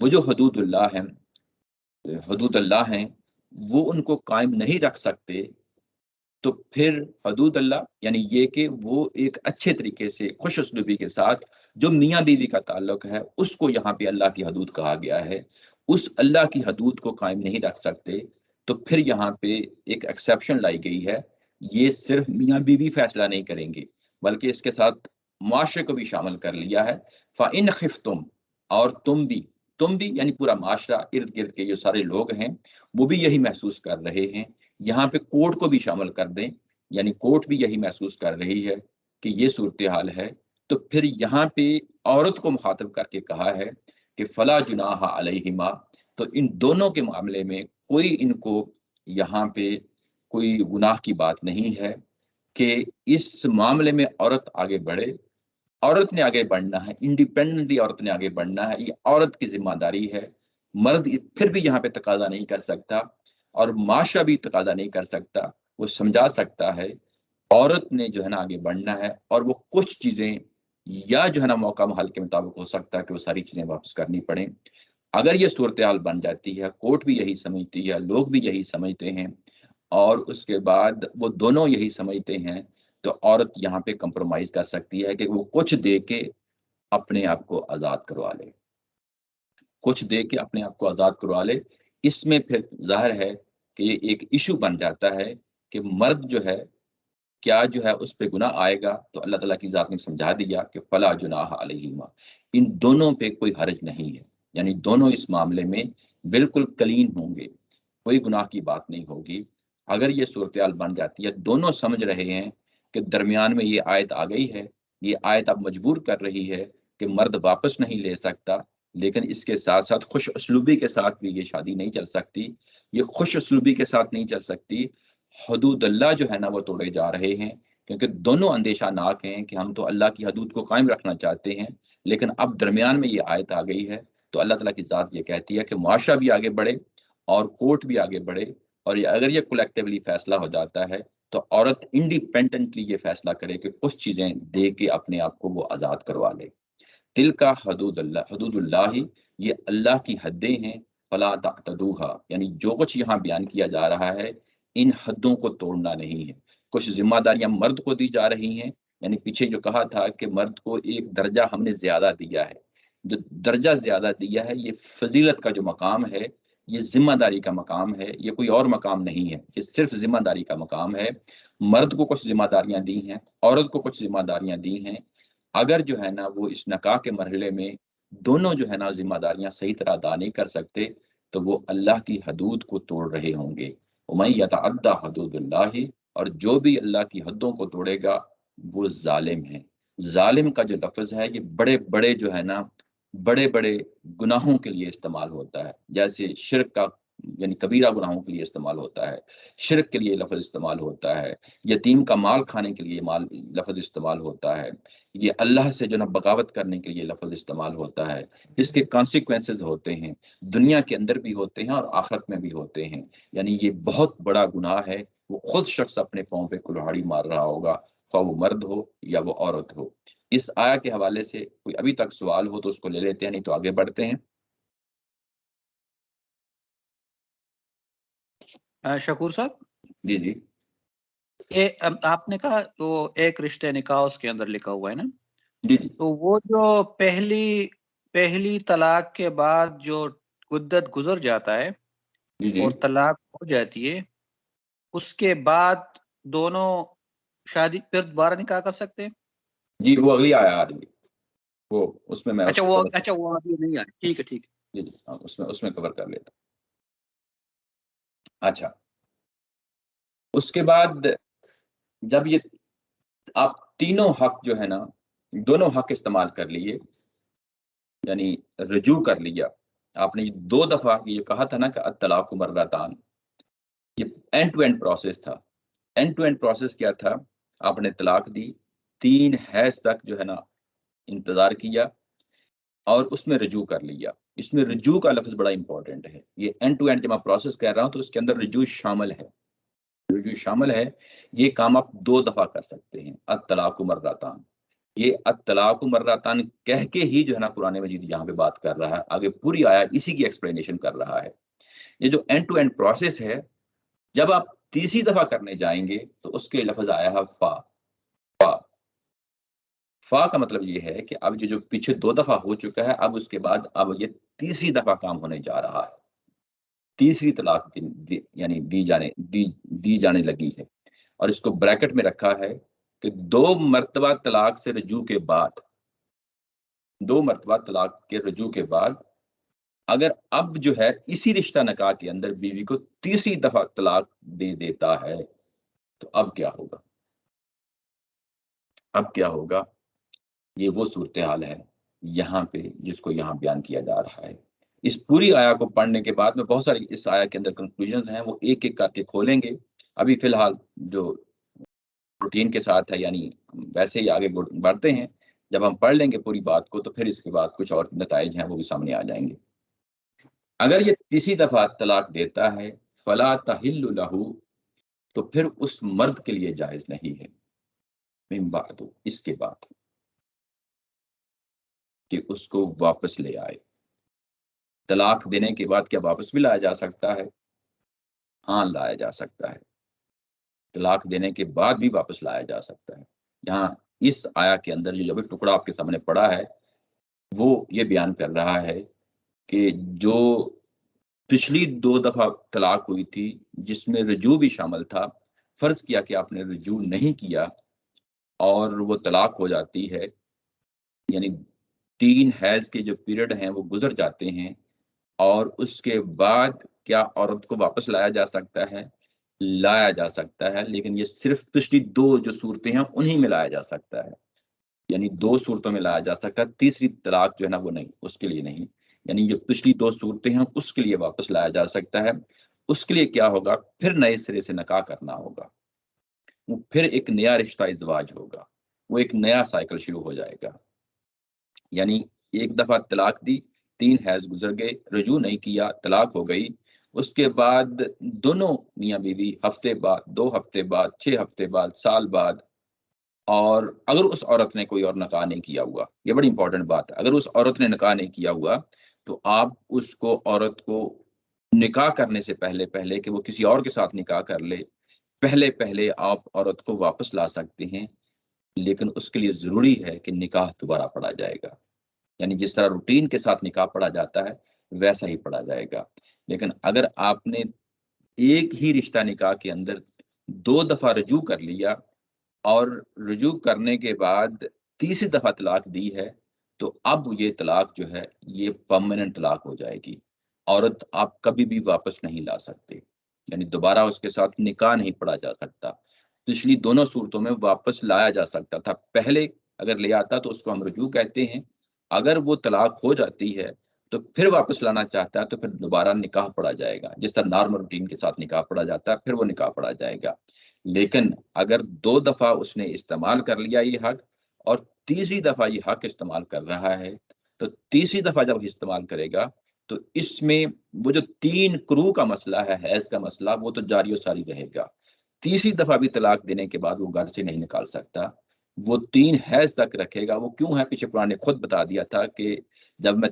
وہ جو حدود اللہ ہیں وہ ان کو قائم نہیں رکھ سکتے، تو پھر حدود اللہ یعنی یہ کہ وہ ایک اچھے طریقے سے خوش اسلوبی کے ساتھ جو میاں بیوی کا تعلق ہے اس کو یہاں پہ اللہ کی حدود کہا گیا ہے، اس اللہ کی حدود کو قائم نہیں رکھ سکتے، تو پھر یہاں پہ ایک ایکسیپشن لائی گئی ہے، یہ صرف میاں بیوی فیصلہ نہیں کریں گے بلکہ اس کے ساتھ معاشرے کو بھی شامل کر لیا ہے۔ فَإِنْ خِفْتُمْ، اور تم بھی یعنی پورا معاشرہ، ارد گرد کے جو سارے لوگ ہیں وہ بھی یہی محسوس کر رہے ہیں، یہاں پہ کورٹ کو بھی شامل کر دیں، یعنی کورٹ بھی یہی محسوس کر رہی ہے کہ یہ صورتحال ہے، تو پھر یہاں پہ عورت کو مخاطب کر کے کہا ہے کہ فلا جناح علیہما، تو ان دونوں کے معاملے میں کوئی ان کو یہاں پہ کوئی گناہ کی بات نہیں ہے کہ اس معاملے میں عورت آگے بڑھے۔ عورت نے آگے بڑھنا ہے، انڈیپینڈنٹلی عورت نے آگے بڑھنا ہے، یہ عورت کی ذمہ داری ہے، مرد پھر بھی یہاں پہ تقاضا نہیں کر سکتا اور معاشرہ بھی تقاضا نہیں کر سکتا، وہ سمجھا سکتا ہے عورت نے جو ہے نا آگے بڑھنا ہے، اور وہ کچھ چیزیں یا جو ہے نا موقع محل کے مطابق ہو سکتا ہے کہ وہ ساری چیزیں واپس کرنی پڑیں۔ اگر یہ صورتحال بن جاتی ہے، کورٹ بھی یہی سمجھتی ہے، لوگ بھی یہی سمجھتے ہیں، اور اس کے بعد وہ دونوں یہی سمجھتے ہیں، تو عورت یہاں پہ کمپرومائز کر سکتی ہے کہ وہ کچھ دے کے اپنے آپ کو آزاد کروا لے، کچھ دے کے اپنے آپ کو آزاد کروا لے۔ اس میں پھر ظاہر ہے کہ یہ ایک ایشو بن جاتا ہے کہ مرد جو ہے کیا جو ہے اس پہ گناہ آئے گا، تو اللہ تعالیٰ کی ذات نے سمجھا دیا کہ فلا جناح علیہما، ان دونوں پہ کوئی حرج نہیں ہے، یعنی دونوں اس معاملے میں بالکل کلین ہوں گے، کوئی گناہ کی بات نہیں ہوگی۔ اگر یہ صورتحال بن جاتی ہے، دونوں سمجھ رہے ہیں کہ درمیان میں یہ آیت آ گئی ہے، یہ آیت اب مجبور کر رہی ہے کہ مرد واپس نہیں لے سکتا، لیکن اس کے ساتھ ساتھ خوش اسلوبی کے ساتھ بھی یہ شادی نہیں چل سکتی، یہ خوش اسلوبی کے ساتھ نہیں چل سکتی، حدود اللہ جو ہے نا وہ توڑے جا رہے ہیں، کیونکہ دونوں اندیشہ ناک ہیں کہ ہم تو اللہ کی حدود کو قائم رکھنا چاہتے ہیں، لیکن اب درمیان میں یہ آیت آ گئی ہے، تو اللہ تعالیٰ کی ذات یہ کہتی ہے کہ معاشرہ بھی آگے بڑھے اور کورٹ بھی آگے بڑھے، اور اگر یہ کولیکٹیولی فیصلہ ہو جاتا ہے تو عورت انڈیپینڈنٹلی یہ فیصلہ کرے کہ کچھ چیزیں دے کے اپنے آپ کو وہ آزاد کروا لے۔ دل کا حدود اللہ یہ اللہ کی حدیں ہیں، فلا تعتدوها، یعنی جو کچھ یہاں بیان کیا جا رہا ہے ان حدوں کو توڑنا نہیں ہے۔ کچھ ذمہ داریاں مرد کو دی جا رہی ہیں، یعنی پیچھے جو کہا تھا کہ مرد کو ایک درجہ ہم نے زیادہ دیا ہے، جو درجہ زیادہ دیا ہے یہ فضیلت کا جو مقام ہے، یہ ذمہ داری کا مقام ہے، یہ کوئی اور مقام نہیں ہے، یہ صرف ذمہ داری کا مقام ہے۔ مرد کو کچھ ذمہ داریاں دی ہیں، عورت کو کچھ ذمہ داریاں دی ہیں، اگر جو ہے نا وہ اس نکاح کے مرحلے میں دونوں جو ہے نا ذمہ داریاں صحیح طرح ادا نہیں کر سکتے تو وہ اللہ کی حدود کو توڑ رہے ہوں گے۔ وَمَن يَتَعَدَّ حُدُودَ اللَّهِ، اور جو بھی اللہ کی حدوں کو توڑے گا وہ ظالم ہے۔ ظالم کا جو لفظ ہے یہ بڑے بڑے جو ہے نا بڑے بڑے گناہوں کے لیے استعمال ہوتا ہے، جیسے شرک کا یعنی کبیرہ گناہوں کے لیے استعمال ہوتا ہے، شرک کے لیے لفظ استعمال ہوتا ہے، یتیم کا مال کھانے کے لیے لفظ استعمال ہوتا ہے، یہ اللہ سے جو نا بغاوت کرنے کے لیے لفظ استعمال ہوتا ہے۔ اس کے کانسیکوینسز ہوتے ہیں، دنیا کے اندر بھی ہوتے ہیں اور آخرت میں بھی ہوتے ہیں، یعنی یہ بہت بڑا گناہ ہے، وہ خود شخص اپنے پاؤں پہ کلہاڑی مار رہا ہوگا، خواہ وہ مرد ہو یا وہ عورت ہو۔ اس آیا کے حوالے سے کوئی ابھی تک سوال ہو تو اس کو لے لیتے ہیں، نہیں تو آگے بڑھتے ہیں۔ شکور صاحب، جی جی یہ آپ نے کہا تو ایک رشتہ نکاح اس کے اندر لکھا ہوا ہے نا، جی جی تو وہ جو پہلی طلاق کے بعد جو مدت گزر جاتا ہے جی جی اور طلاق ہو جاتی ہے، اس کے بعد دونوں شادی پھر دوبارہ نکاح کر سکتے ہیں؟ جی وہ اگلی آیا آ رہی ہے، وہ اس میں میں اچھا وہ ابھی نہیں آئی، ٹھیک ہے ٹھیک ہے۔ جی جی ہاں، اس میں کور کر لیتا۔ اچھا، اس کے بعد جب یہ آپ تینوں حق جو ہے نا دونوں حق استعمال کر لیے، یعنی رجوع کر لیا آپ نے، 2 دفعہ یہ کہا تھا نا کہ الطلاق مرتان، یہ اینڈ ٹو اینڈ پروسیس تھا۔ اینڈ ٹو اینڈ پروسیس کیا تھا؟ آپ نے طلاق دی، 3 حیض تک جو ہے نا انتظار کیا اور اس میں رجوع کر لیا۔ اس میں رجوع کا لفظ بڑا امپورٹنٹ ہے، یہ اینڈ ٹو اینڈ جب میں پروسیس کہہ رہا ہوں تو اس کے اندر رجوع شامل ہے، رجوع شامل ہے۔ یہ کام آپ 2 دفعہ کر سکتے ہیں، الطلاق مرتان، یہ الطلاق مرتان کہہ کے ہی جو ہے نا قرآن مجید یہاں پہ بات کر رہا ہے، آگے پوری آیا اسی کی ایکسپلینیشن کر رہا ہے۔ یہ جو اینڈ ٹو اینڈ پروسیس ہے، جب آپ تیسری دفعہ کرنے جائیں گے تو اس کے لفظ آیا ہے فا۔ فا کا مطلب یہ ہے کہ اب جو پیچھے 2 دفعہ ہو چکا ہے، اب اس کے بعد اب یہ تیسری دفعہ کام ہونے جا رہا ہے، تیسری طلاق یعنی دی جانے لگی ہے۔ اور اس کو بریکٹ میں رکھا ہے کہ 2 مرتبہ طلاق سے رجوع کے بعد، 2 مرتبہ طلاق کے رجوع کے بعد اگر اب جو ہے اسی رشتہ نکاح کے اندر بیوی کو تیسری دفعہ طلاق دے دیتا ہے تو اب کیا ہوگا؟ اب کیا ہوگا؟ یہ وہ صورتحال ہے یہاں پہ جس کو یہاں بیان کیا جا رہا ہے۔ اس پوری آیا کو پڑھنے کے بعد میں بہت ساری اس آیا کے اندر کنکلوژنز ہیں، وہ ایک ایک کر کے کھولیں گے۔ ابھی فی الحال جو روٹین کے ساتھ ہے، یعنی ویسے ہی آگے بڑھتے ہیں، جب ہم پڑھ لیں گے پوری بات کو تو پھر اس کے بعد کچھ اور نتائج ہیں وہ بھی سامنے آ جائیں گے۔ اگر یہ تیسری دفعہ طلاق دیتا ہے فلا تحل لہ، تو پھر اس مرد کے لیے جائز نہیں ہے من بعد، اس کے بعد کہ اس کو واپس لے آئے۔ طلاق دینے کے بعد کیا واپس بھی لایا جا سکتا ہے؟ ہاں لایا جا سکتا ہے، طلاق دینے کے بعد بھی واپس لایا جا سکتا ہے۔ یہاں اس آیا کے اندر جو ابھی ٹکڑا آپ کے سامنے پڑا ہے وہ یہ بیان کر رہا ہے کہ جو پچھلی 2 دفعہ طلاق ہوئی تھی جس میں رجوع بھی شامل تھا، فرض کیا کہ آپ نے رجوع نہیں کیا اور وہ طلاق ہو جاتی ہے، یعنی 3 حیض کے جو پیریڈ ہیں وہ گزر جاتے ہیں، اور اس کے بعد کیا عورت کو واپس لایا جا سکتا ہے؟ لایا جا سکتا ہے، لیکن یہ صرف پچھلی 2 جو صورتیں ہیں انہی میں لایا جا سکتا ہے، یعنی 2 صورتوں میں لایا جا سکتا ہے، تیسری طلاق جو ہے نا وہ نہیں، اس کے لیے نہیں، یعنی جو پچھلی 2 صورتیں ہیں اس کے لیے واپس لایا جا سکتا ہے۔ اس کے لیے کیا ہوگا؟ پھر نئے سرے سے نکاح کرنا ہوگا، وہ پھر ایک نیا رشتہ ازدواج ہوگا، وہ ایک نیا سائیکل شروع ہو جائے گا۔ یعنی ایک دفعہ طلاق دی، 3 حیض گزر گئے، رجوع نہیں کیا، طلاق ہو گئی، اس کے بعد دونوں میاں بیوی ہفتے بعد، 2 ہفتے بعد، 6 ہفتے بعد، سال بعد، اور اگر اس عورت نے کوئی اور نکاح نہیں کیا ہوا، یہ بڑی امپورٹنٹ بات ہے، اگر اس عورت نے نکاح نہیں کیا ہوا تو آپ اس کو، عورت کو نکاح کرنے سے پہلے کہ وہ کسی اور کے ساتھ نکاح کر لے، پہلے آپ عورت کو واپس لا سکتے ہیں، لیکن اس کے لیے ضروری ہے کہ نکاح دوبارہ پڑھا جائے گا، یعنی جس طرح روٹین کے ساتھ نکاح پڑھا جاتا ہے ویسا ہی پڑھا جائے گا۔ لیکن اگر آپ نے ایک ہی رشتہ نکاح کے اندر 2 دفعہ رجوع کر لیا اور رجوع کرنے کے بعد تیسری دفعہ طلاق دی ہے تو اب یہ طلاق جو ہے یہ پرماننٹ طلاق ہو جائے گی، عورت آپ کبھی بھی واپس نہیں لا سکتے، یعنی دوبارہ اس کے ساتھ نکاح نہیں پڑھا جا سکتا۔ پچھلی دونوں صورتوں میں واپس لایا جا سکتا تھا، پہلے اگر لے آتا تو اس کو ہم رجوع کہتے ہیں، اگر وہ طلاق ہو جاتی ہے تو پھر واپس لانا چاہتا ہے تو پھر دوبارہ نکاح پڑھا جائے گا، جس طرح نارمل روٹین کے ساتھ نکاح پڑھا جاتا ہے پھر وہ نکاح پڑھا جائے گا۔ لیکن اگر 2 دفعہ اس نے استعمال کر لیا یہ حق اور تیسری دفعہ یہ حق استعمال کر رہا ہے، تو تیسری دفعہ جب استعمال کرے گا تو اس میں وہ جو 3 کرو کا مسئلہ ہے، حیض کا مسئلہ، وہ تو جاری و ساری رہے گا۔ تیسری دفعہ بھی طلاق دینے کے بعد وہ گھر سے نہیں نکال سکتا، وہ 3 حیض تک رکھے گا۔ وہ کیوں ہے؟ پیچھے قرآن نے خود بتا دیا تھا کہ جب میں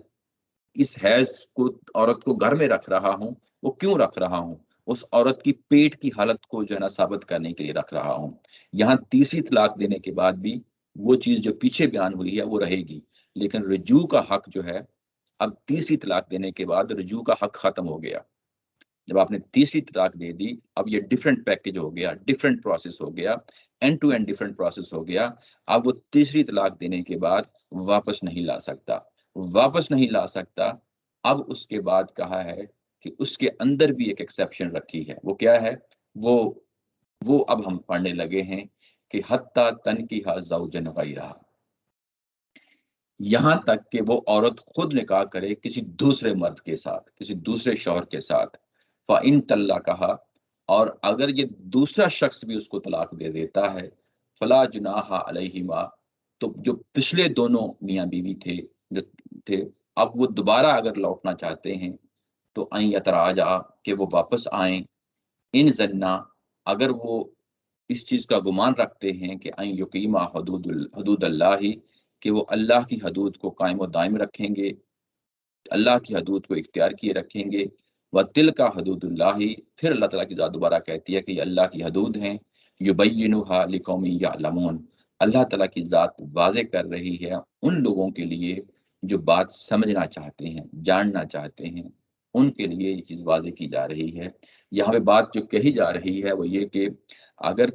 اس حیض کو، عورت کو گھر میں رکھ رہا ہوں، وہ کیوں رکھ رہا ہوں؟ اس عورت کی پیٹ کی حالت کو جو ہے نا ثابت کرنے کے لیے رکھ رہا ہوں۔ یہاں تیسری طلاق دینے کے بعد بھی وہ چیز جو پیچھے بیان ہوئی ہے وہ رہے گی، لیکن رجوع کا حق جو ہے، اب تیسری طلاق دینے کے بعد رجوع کا حق ختم ہو گیا۔ جب آپ نے تیسری طلاق دے دی، اب یہ ڈیفرنٹ پیکج ہو گیا، ڈیفرنٹ پروسیس ہو گیا، end to end different process ہو گیا۔ اب وہ تیسری طلاق دینے کے بعد واپس نہیں لا سکتا، واپس نہیں لا سکتا۔ اب اس کے بعد کہا ہے کہ اس کے اندر بھی ایک ایکسیپشن رکھی ہے، وہ کیا ہے؟ وہ اب ہم پڑھنے لگے ہیں کہ حتی تنکیہ زوجا غیرہ، یہاں تک کہ وہ عورت خود نکاح کرے کسی دوسرے مرد کے ساتھ، کسی دوسرے شوہر کے ساتھ۔ فَإِن طَلَّقَهَا، اور اگر یہ دوسرا شخص بھی اس کو طلاق دے دیتا ہے، فَلَا جُنَاحَ عَلَيْهِمَا، تو جو پچھلے دونوں میاں بیوی تھے اب وہ دوبارہ اگر لوٹنا چاہتے ہیں تو ان یتراجعا، کہ وہ واپس آئیں، ان زنا، اگر وہ اس چیز کا گمان رکھتے ہیں کہ ان یقیما حدود اللہ، کہ وہ اللہ کی حدود کو قائم و دائم رکھیں گے، اللہ کی حدود کو اختیار کیے رکھیں گے، وَتِلْكَ حدود اللہ، پھر اللہ تعالیٰ کی ذات دوبارہ کہتی ہے کہ یہ اللہ کی حدود ہیں، یبینھا لقوم یعلمون، اللہ تعالیٰ کی ذات واضح کر رہی ہے ان لوگوں کے لیے جو بات سمجھنا چاہتے ہیں، جاننا چاہتے ہیں، ان کے لیے یہ چیز واضح کی جا رہی ہے۔ یہاں پہ بات جو کہی جا رہی ہے وہ یہ کہ اگر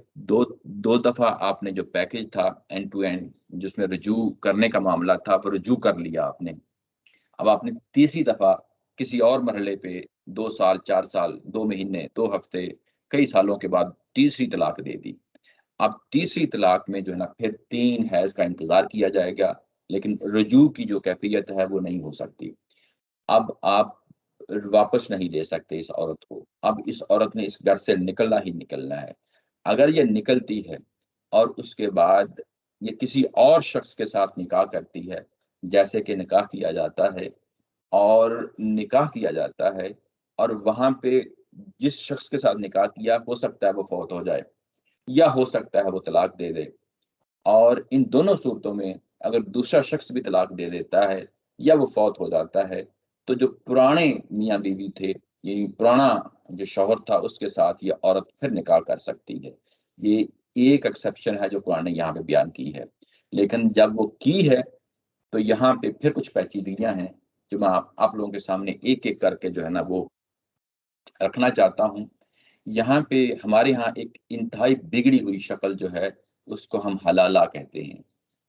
دو دفعہ آپ نے جو پیکج تھا اینڈ ٹو اینڈ، جس میں رجوع کرنے کا معاملہ تھا، وہ رجوع کر لیا آپ نے، اب آپ نے تیسری دفعہ کسی اور مرحلے پہ 2 سال 4 سال 2 مہینے 2 ہفتے کئی سالوں کے بعد تیسری طلاق دے دی۔ اب تیسری طلاق میں جو ہے نا پھر 3 حیض کا انتظار کیا جائے گا، لیکن رجوع کی جو کیفیت ہے وہ نہیں ہو سکتی۔ اب آپ واپس نہیں لے سکتے اس عورت کو، اب اس عورت نے اس گھر سے نکلنا ہی نکلنا ہے۔ اگر یہ نکلتی ہے اور اس کے بعد یہ کسی اور شخص کے ساتھ نکاح کرتی ہے، جیسے کہ نکاح کیا جاتا ہے اور وہاں پہ جس شخص کے ساتھ نکاح کیا ہو سکتا ہے وہ فوت ہو جائے یا ہو سکتا ہے وہ طلاق دے دے، اور ان دونوں صورتوں میں اگر دوسرا شخص بھی طلاق دے دیتا ہے یا وہ فوت ہو جاتا ہے، تو جو پرانے میاں بیوی تھے، یعنی پرانا جو شوہر تھا، اس کے ساتھ یہ عورت پھر نکاح کر سکتی ہے۔ یہ ایک ایکسیپشن ہے جو قرآن نے یہاں پہ بیان کی ہے، لیکن جب وہ کی ہے تو یہاں پہ پھر کچھ پیچیدگیاں ہیں جو میں آپ لوگوں کے سامنے ایک ایک کر کے جو ہے نا وہ رکھنا چاہتا ہوں۔ یہاں پہ ہمارے ہاں ایک انتہائی بگڑی ہوئی شکل جو ہے اس کو ہم حلالہ کہتے ہیں،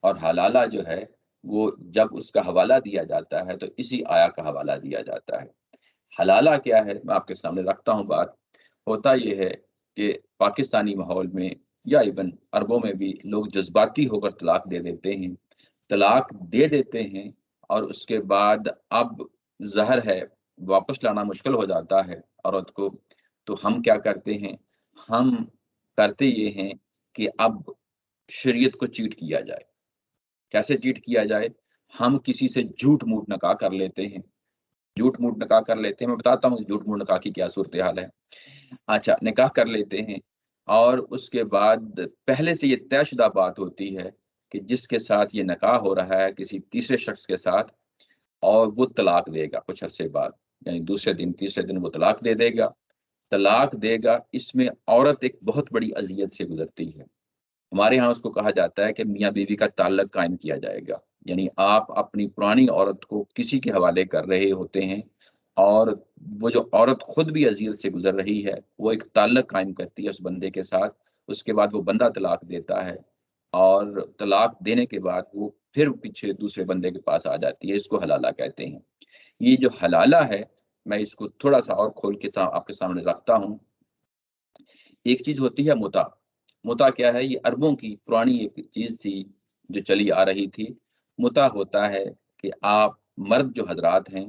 اور حلالہ جو ہے وہ جب اس کا حوالہ دیا جاتا ہے تو اسی آیا کا حوالہ دیا جاتا ہے۔ حلالہ کیا ہے میں آپ کے سامنے رکھتا ہوں بات۔ ہوتا یہ ہے کہ پاکستانی ماحول میں یا ایون عربوں میں بھی لوگ جذباتی ہو کر طلاق دے دیتے ہیں اور اس کے بعد اب ظاہر ہے واپس لانا مشکل ہو جاتا ہے عورت کو، تو ہم کیا کرتے ہیں، ہم کرتے یہ ہیں کہ اب شریعت کو چیٹ کیا جائے۔ کیسے چیٹ کیا جائے؟ ہم کسی سے جھوٹ موٹ نکاح کر لیتے ہیں، میں بتاتا ہوں جھوٹ موٹ نکاح کی کیا صورتحال ہے۔ اچھا، نکاح کر لیتے ہیں اور اس کے بعد پہلے سے یہ طے شدہ بات ہوتی ہے کہ جس کے ساتھ یہ نکاح ہو رہا ہے کسی تیسرے شخص کے ساتھ، اور وہ طلاق دے گا کچھ عرصے بعد، یعنی دوسرے دن تیسرے دن وہ طلاق دے گا۔ اس میں عورت ایک بہت بڑی اذیت سے گزرتی ہے۔ ہمارے ہاں اس کو کہا جاتا ہے کہ میاں بیوی کا تعلق قائم کیا جائے گا، یعنی آپ اپنی پرانی عورت کو کسی کے حوالے کر رہے ہوتے ہیں، اور وہ جو عورت خود بھی اذیت سے گزر رہی ہے وہ ایک تعلق قائم کرتی ہے اس بندے کے ساتھ۔ اس کے بعد وہ بندہ طلاق دیتا ہے، اور طلاق دینے کے بعد وہ پھر پیچھے دوسرے بندے کے پاس آ جاتی ہے۔ اس کو حلالہ کہتے ہیں۔ یہ جو حلالہ ہے میں اس کو تھوڑا سا اور کھول کے آپ کے سامنے رکھتا ہوں۔ ایک چیز ہوتی ہے متع کیا ہے؟ یہ عربوں کی پرانی ایک چیز تھی جو چلی آ رہی تھی۔ متع ہوتا ہے کہ آپ مرد جو حضرات ہیں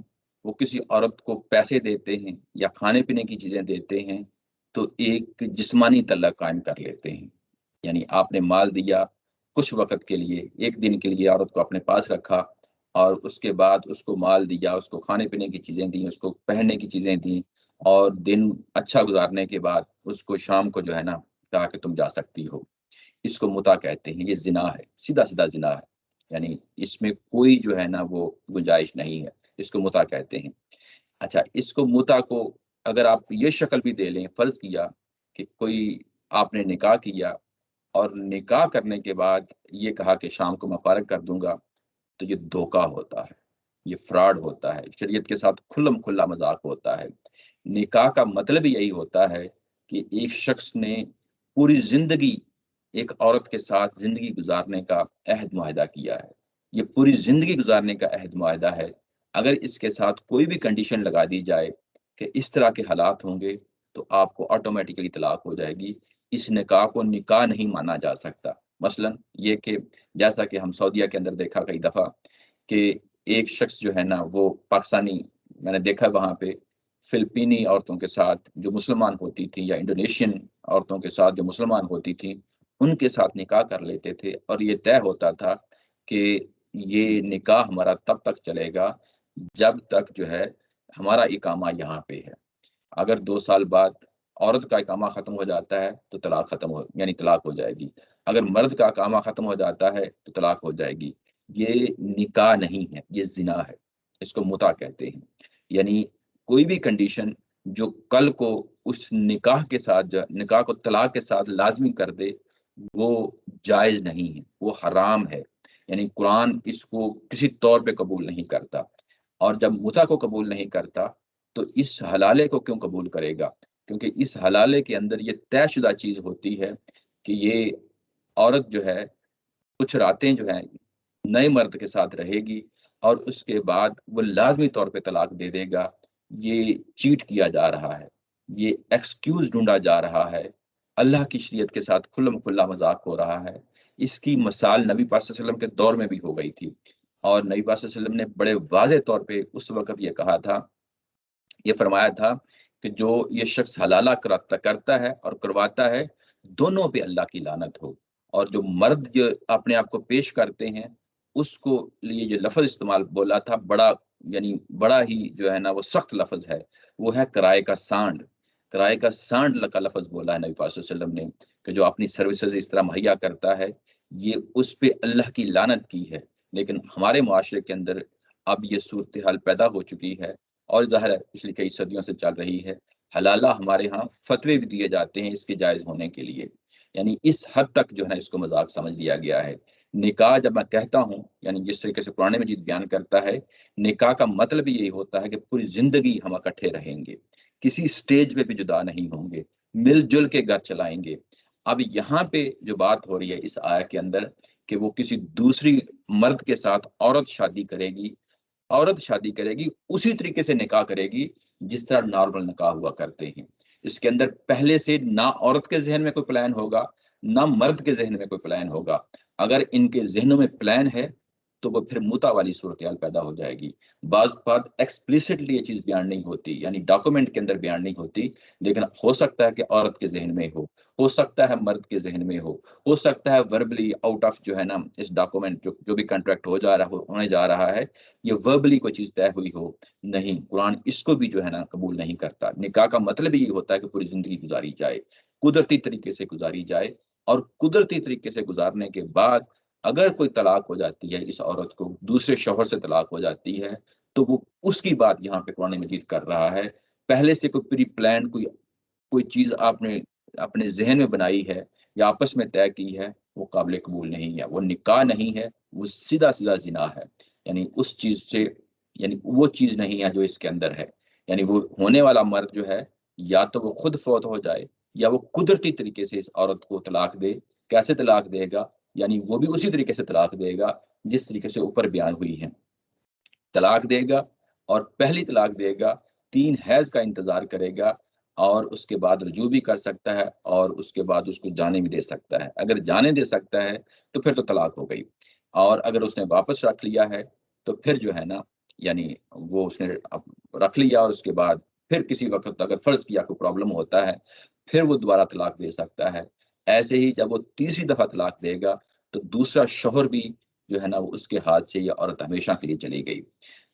وہ کسی عورت کو پیسے دیتے ہیں یا کھانے پینے کی چیزیں دیتے ہیں تو ایک جسمانی تعلق قائم کر لیتے ہیں، یعنی آپ نے مال دیا کچھ وقت کے لیے، ایک دن کے لیے عورت کو اپنے پاس رکھا، اور اس کے بعد اس کو مال دیا، اس کو کھانے پینے کی چیزیں دیں، اس کو پہننے کی چیزیں دیں، اور دن اچھا گزارنے کے بعد اس کو شام کو جو ہے نا کہا کہ تم جا سکتی ہو۔ اس کو متع کہتے ہیں۔ یہ زنا ہے، سیدھا زنا ہے، یعنی اس میں کوئی جو ہے نا وہ گنجائش نہیں ہے، اس کو متع کہتے ہیں۔ اچھا، اس کو متع کو اگر آپ یہ شکل بھی دے لیں، فرض کیا کہ کوئی آپ نے نکاح کیا اور نکاح کرنے کے بعد یہ کہا کہ شام کو میں فارغ کر دوں گا، تو یہ دھوکہ ہوتا ہے، یہ فراڈ ہوتا ہے، شریعت کے ساتھ کھلم کھلا مذاق ہوتا ہے۔ نکاح کا مطلب یہی ہوتا ہے کہ ایک شخص نے پوری زندگی ایک عورت کے ساتھ زندگی گزارنے کا عہد معاہدہ کیا ہے۔ یہ پوری زندگی گزارنے کا عہد معاہدہ ہے۔ اگر اس کے ساتھ کوئی بھی کنڈیشن لگا دی جائے کہ اس طرح کے حالات ہوں گے تو آپ کو آٹومیٹکلی طلاق ہو جائے گی۔ اس نکاح کو نکاح نہیں مانا جا سکتا۔ مثلا یہ کہ جیسا کہ ہم سعودیہ کے اندر دیکھا کئی دفعہ کہ ایک شخص جو ہے نا وہ پاکستانی، میں نے دیکھا وہاں پہ فلپینی عورتوں کے ساتھ جو مسلمان ہوتی تھی یا انڈونیشین عورتوں کے ساتھ جو مسلمان ہوتی تھی ان کے ساتھ نکاح کر لیتے تھے، اور یہ طے ہوتا تھا کہ یہ نکاح ہمارا تب تک چلے گا جب تک جو ہے ہمارا اقامہ یہاں پہ ہے۔ اگر 2 سال بعد عورت کا اقامہ ختم ہو جاتا ہے تو طلاق ختم ہو یعنی طلاق ہو جائے گی، اگر مرد کا اقامہ ختم ہو جاتا ہے تو طلاق ہو جائے گی۔ یہ نکاح نہیں ہے، یہ زنا ہے، اس کو متع کہتے ہیں۔ یعنی کوئی بھی کنڈیشن جو کل کو اس نکاح کے ساتھ نکاح کو طلاق کے ساتھ لازمی کر دے وہ جائز نہیں ہے، وہ حرام ہے۔ یعنی قرآن اس کو کسی طور پہ قبول نہیں کرتا، اور جب متع کو قبول نہیں کرتا تو اس حلالے کو کیوں قبول کرے گا؟ کیونکہ اس حلالے کے اندر یہ طے شدہ چیز ہوتی ہے کہ یہ عورت جو ہے کچھ راتیں جو ہے نئے مرد کے ساتھ رہے گی اور اس کے بعد وہ لازمی طور پہ طلاق دے دے گا۔ یہ چیٹ کیا جا رہا ہے، یہ ایکسکیوز ڈھونڈا جا رہا ہے، اللہ کی شریعت کے ساتھ کھلم کھلا مذاق ہو رہا ہے۔ اس کی مثال نبی پاک صلی اللہ علیہ وسلم کے دور میں بھی ہو گئی تھی، اور نبی پاک صلی اللہ علیہ وسلم نے بڑے واضح طور پہ اس وقت یہ کہا تھا، یہ فرمایا تھا کہ جو یہ شخص حلالہ کرتا ہے اور کرواتا ہے دونوں پہ اللہ کی لعنت ہو۔ اور جو مرد جو اپنے آپ کو پیش کرتے ہیں اس کو لیے جو لفظ استعمال بولا تھا بڑا یعنی بڑا ہی جو ہے نا وہ سخت لفظ ہے، وہ ہے کرائے کا سانڈ۔ کرائے کا سانڈ کا لفظ بولا ہے نبی پاک صلی اللہ علیہ وسلم نے کہ جو اپنی سروسز اس طرح مہیا کرتا ہے یہ اس پہ اللہ کی لعنت کی ہے۔ لیکن ہمارے معاشرے کے اندر اب یہ صورتحال پیدا ہو چکی ہے، اور ظاہر ہے پچھلی کئی صدیوں سے چل رہی ہے۔ حلالہ ہمارے ہاں فتوے بھی دیے جاتے ہیں اس کے جائز ہونے کے لیے، یعنی اس حد تک جو ہے نا اس کو مذاق سمجھ لیا گیا ہے۔ نکاح جب میں کہتا ہوں یعنی جس طریقے سے قرآن مجید بیان کرتا ہے، نکاح کا مطلب یہی ہوتا ہے کہ پوری زندگی ہم اکٹھے رہیں گے، کسی سٹیج پہ بھی جدا نہیں ہوں گے، مل جل کے گھر چلائیں گے۔ اب یہاں پہ جو بات ہو رہی ہے اس آیت کے اندر کہ وہ کسی دوسری مرد کے ساتھ عورت شادی کرے گی، عورت شادی کرے گی اسی طریقے سے نکاح کرے گی جس طرح نارمل نکاح ہوا کرتے ہیں۔ اس کے اندر پہلے سے نہ عورت کے ذہن میں کوئی پلان ہوگا نہ مرد کے ذہن میں کوئی پلان ہوگا۔ اگر ان کے ذہنوں میں پلان ہے تو وہ پھر متع والی صورتحال پیدا ہو جائے گی۔ بعض بات ایکسپلیسٹلی یہ چیز بیان نہیں ہوتی، یعنی ڈاکومنٹ کے اندر بیان نہیں ہوتی، لیکن ہو سکتا ہے کہ عورت کے ذہن میں ہو سکتا ہے مرد کے ذہن میں ہو سکتا ہے وربلی آؤٹ آف جو ہے نا اس ڈاکومنٹ جو بھی کنٹریکٹ ہونے جا رہا ہے یہ وربلی کوئی چیز طے ہوئی ہو۔ نہیں، قرآن اس کو بھی جو ہے نا قبول نہیں کرتا۔ نکاح کا مطلب یہ ہوتا ہے کہ پوری زندگی گزاری جائے، قدرتی طریقے سے گزاری جائے، اور قدرتی طریقے سے گزارنے کے بعد اگر کوئی طلاق ہو جاتی ہے، اس عورت کو دوسرے شوہر سے طلاق ہو جاتی ہے تو وہ اس کی بات یہاں پہ قرآن مجید کر رہا ہے۔ پہلے سے کوئی پری پلان کوئی چیز آپ نے اپنے ذہن میں بنائی ہے یا آپس میں طے کی ہے وہ قابل قبول نہیں ہے، وہ نکاح نہیں ہے، وہ سیدھا زنا ہے۔ یعنی اس چیز سے یعنی وہ چیز نہیں ہے جو اس کے اندر ہے۔ یعنی وہ ہونے والا مرد جو ہے یا تو وہ خود فوت ہو جائے یا وہ قدرتی طریقے سے اس عورت کو طلاق دے۔ کیسے طلاق دے گا؟ یعنی وہ بھی اسی طریقے سے طلاق دے گا جس طریقے سے اوپر بیان ہوئی ہے، طلاق دے گا اور پہلی طلاق دے گا، 3 حیض کا انتظار کرے گا اور اس کے بعد رجوع بھی کر سکتا ہے اور اس کے بعد اس کو جانے بھی دے سکتا ہے۔ اگر جانے دے سکتا ہے تو پھر تو طلاق ہو گئی، اور اگر اس نے واپس رکھ لیا ہے تو پھر جو ہے نا یعنی وہ اس نے رکھ لیا اور اس کے بعد پھر کسی وقت اگر فرض کیا کوئی پرابلم ہوتا ہے پھر وہ دوبارہ طلاق دے سکتا ہے۔ ایسے ہی جب وہ تیسری دفعہ طلاق دے گا تو دوسرا شوہر بھی جو ہے نا وہ اس کے ہاتھ سے یہ عورت ہمیشہ کے لیے چلی گئی۔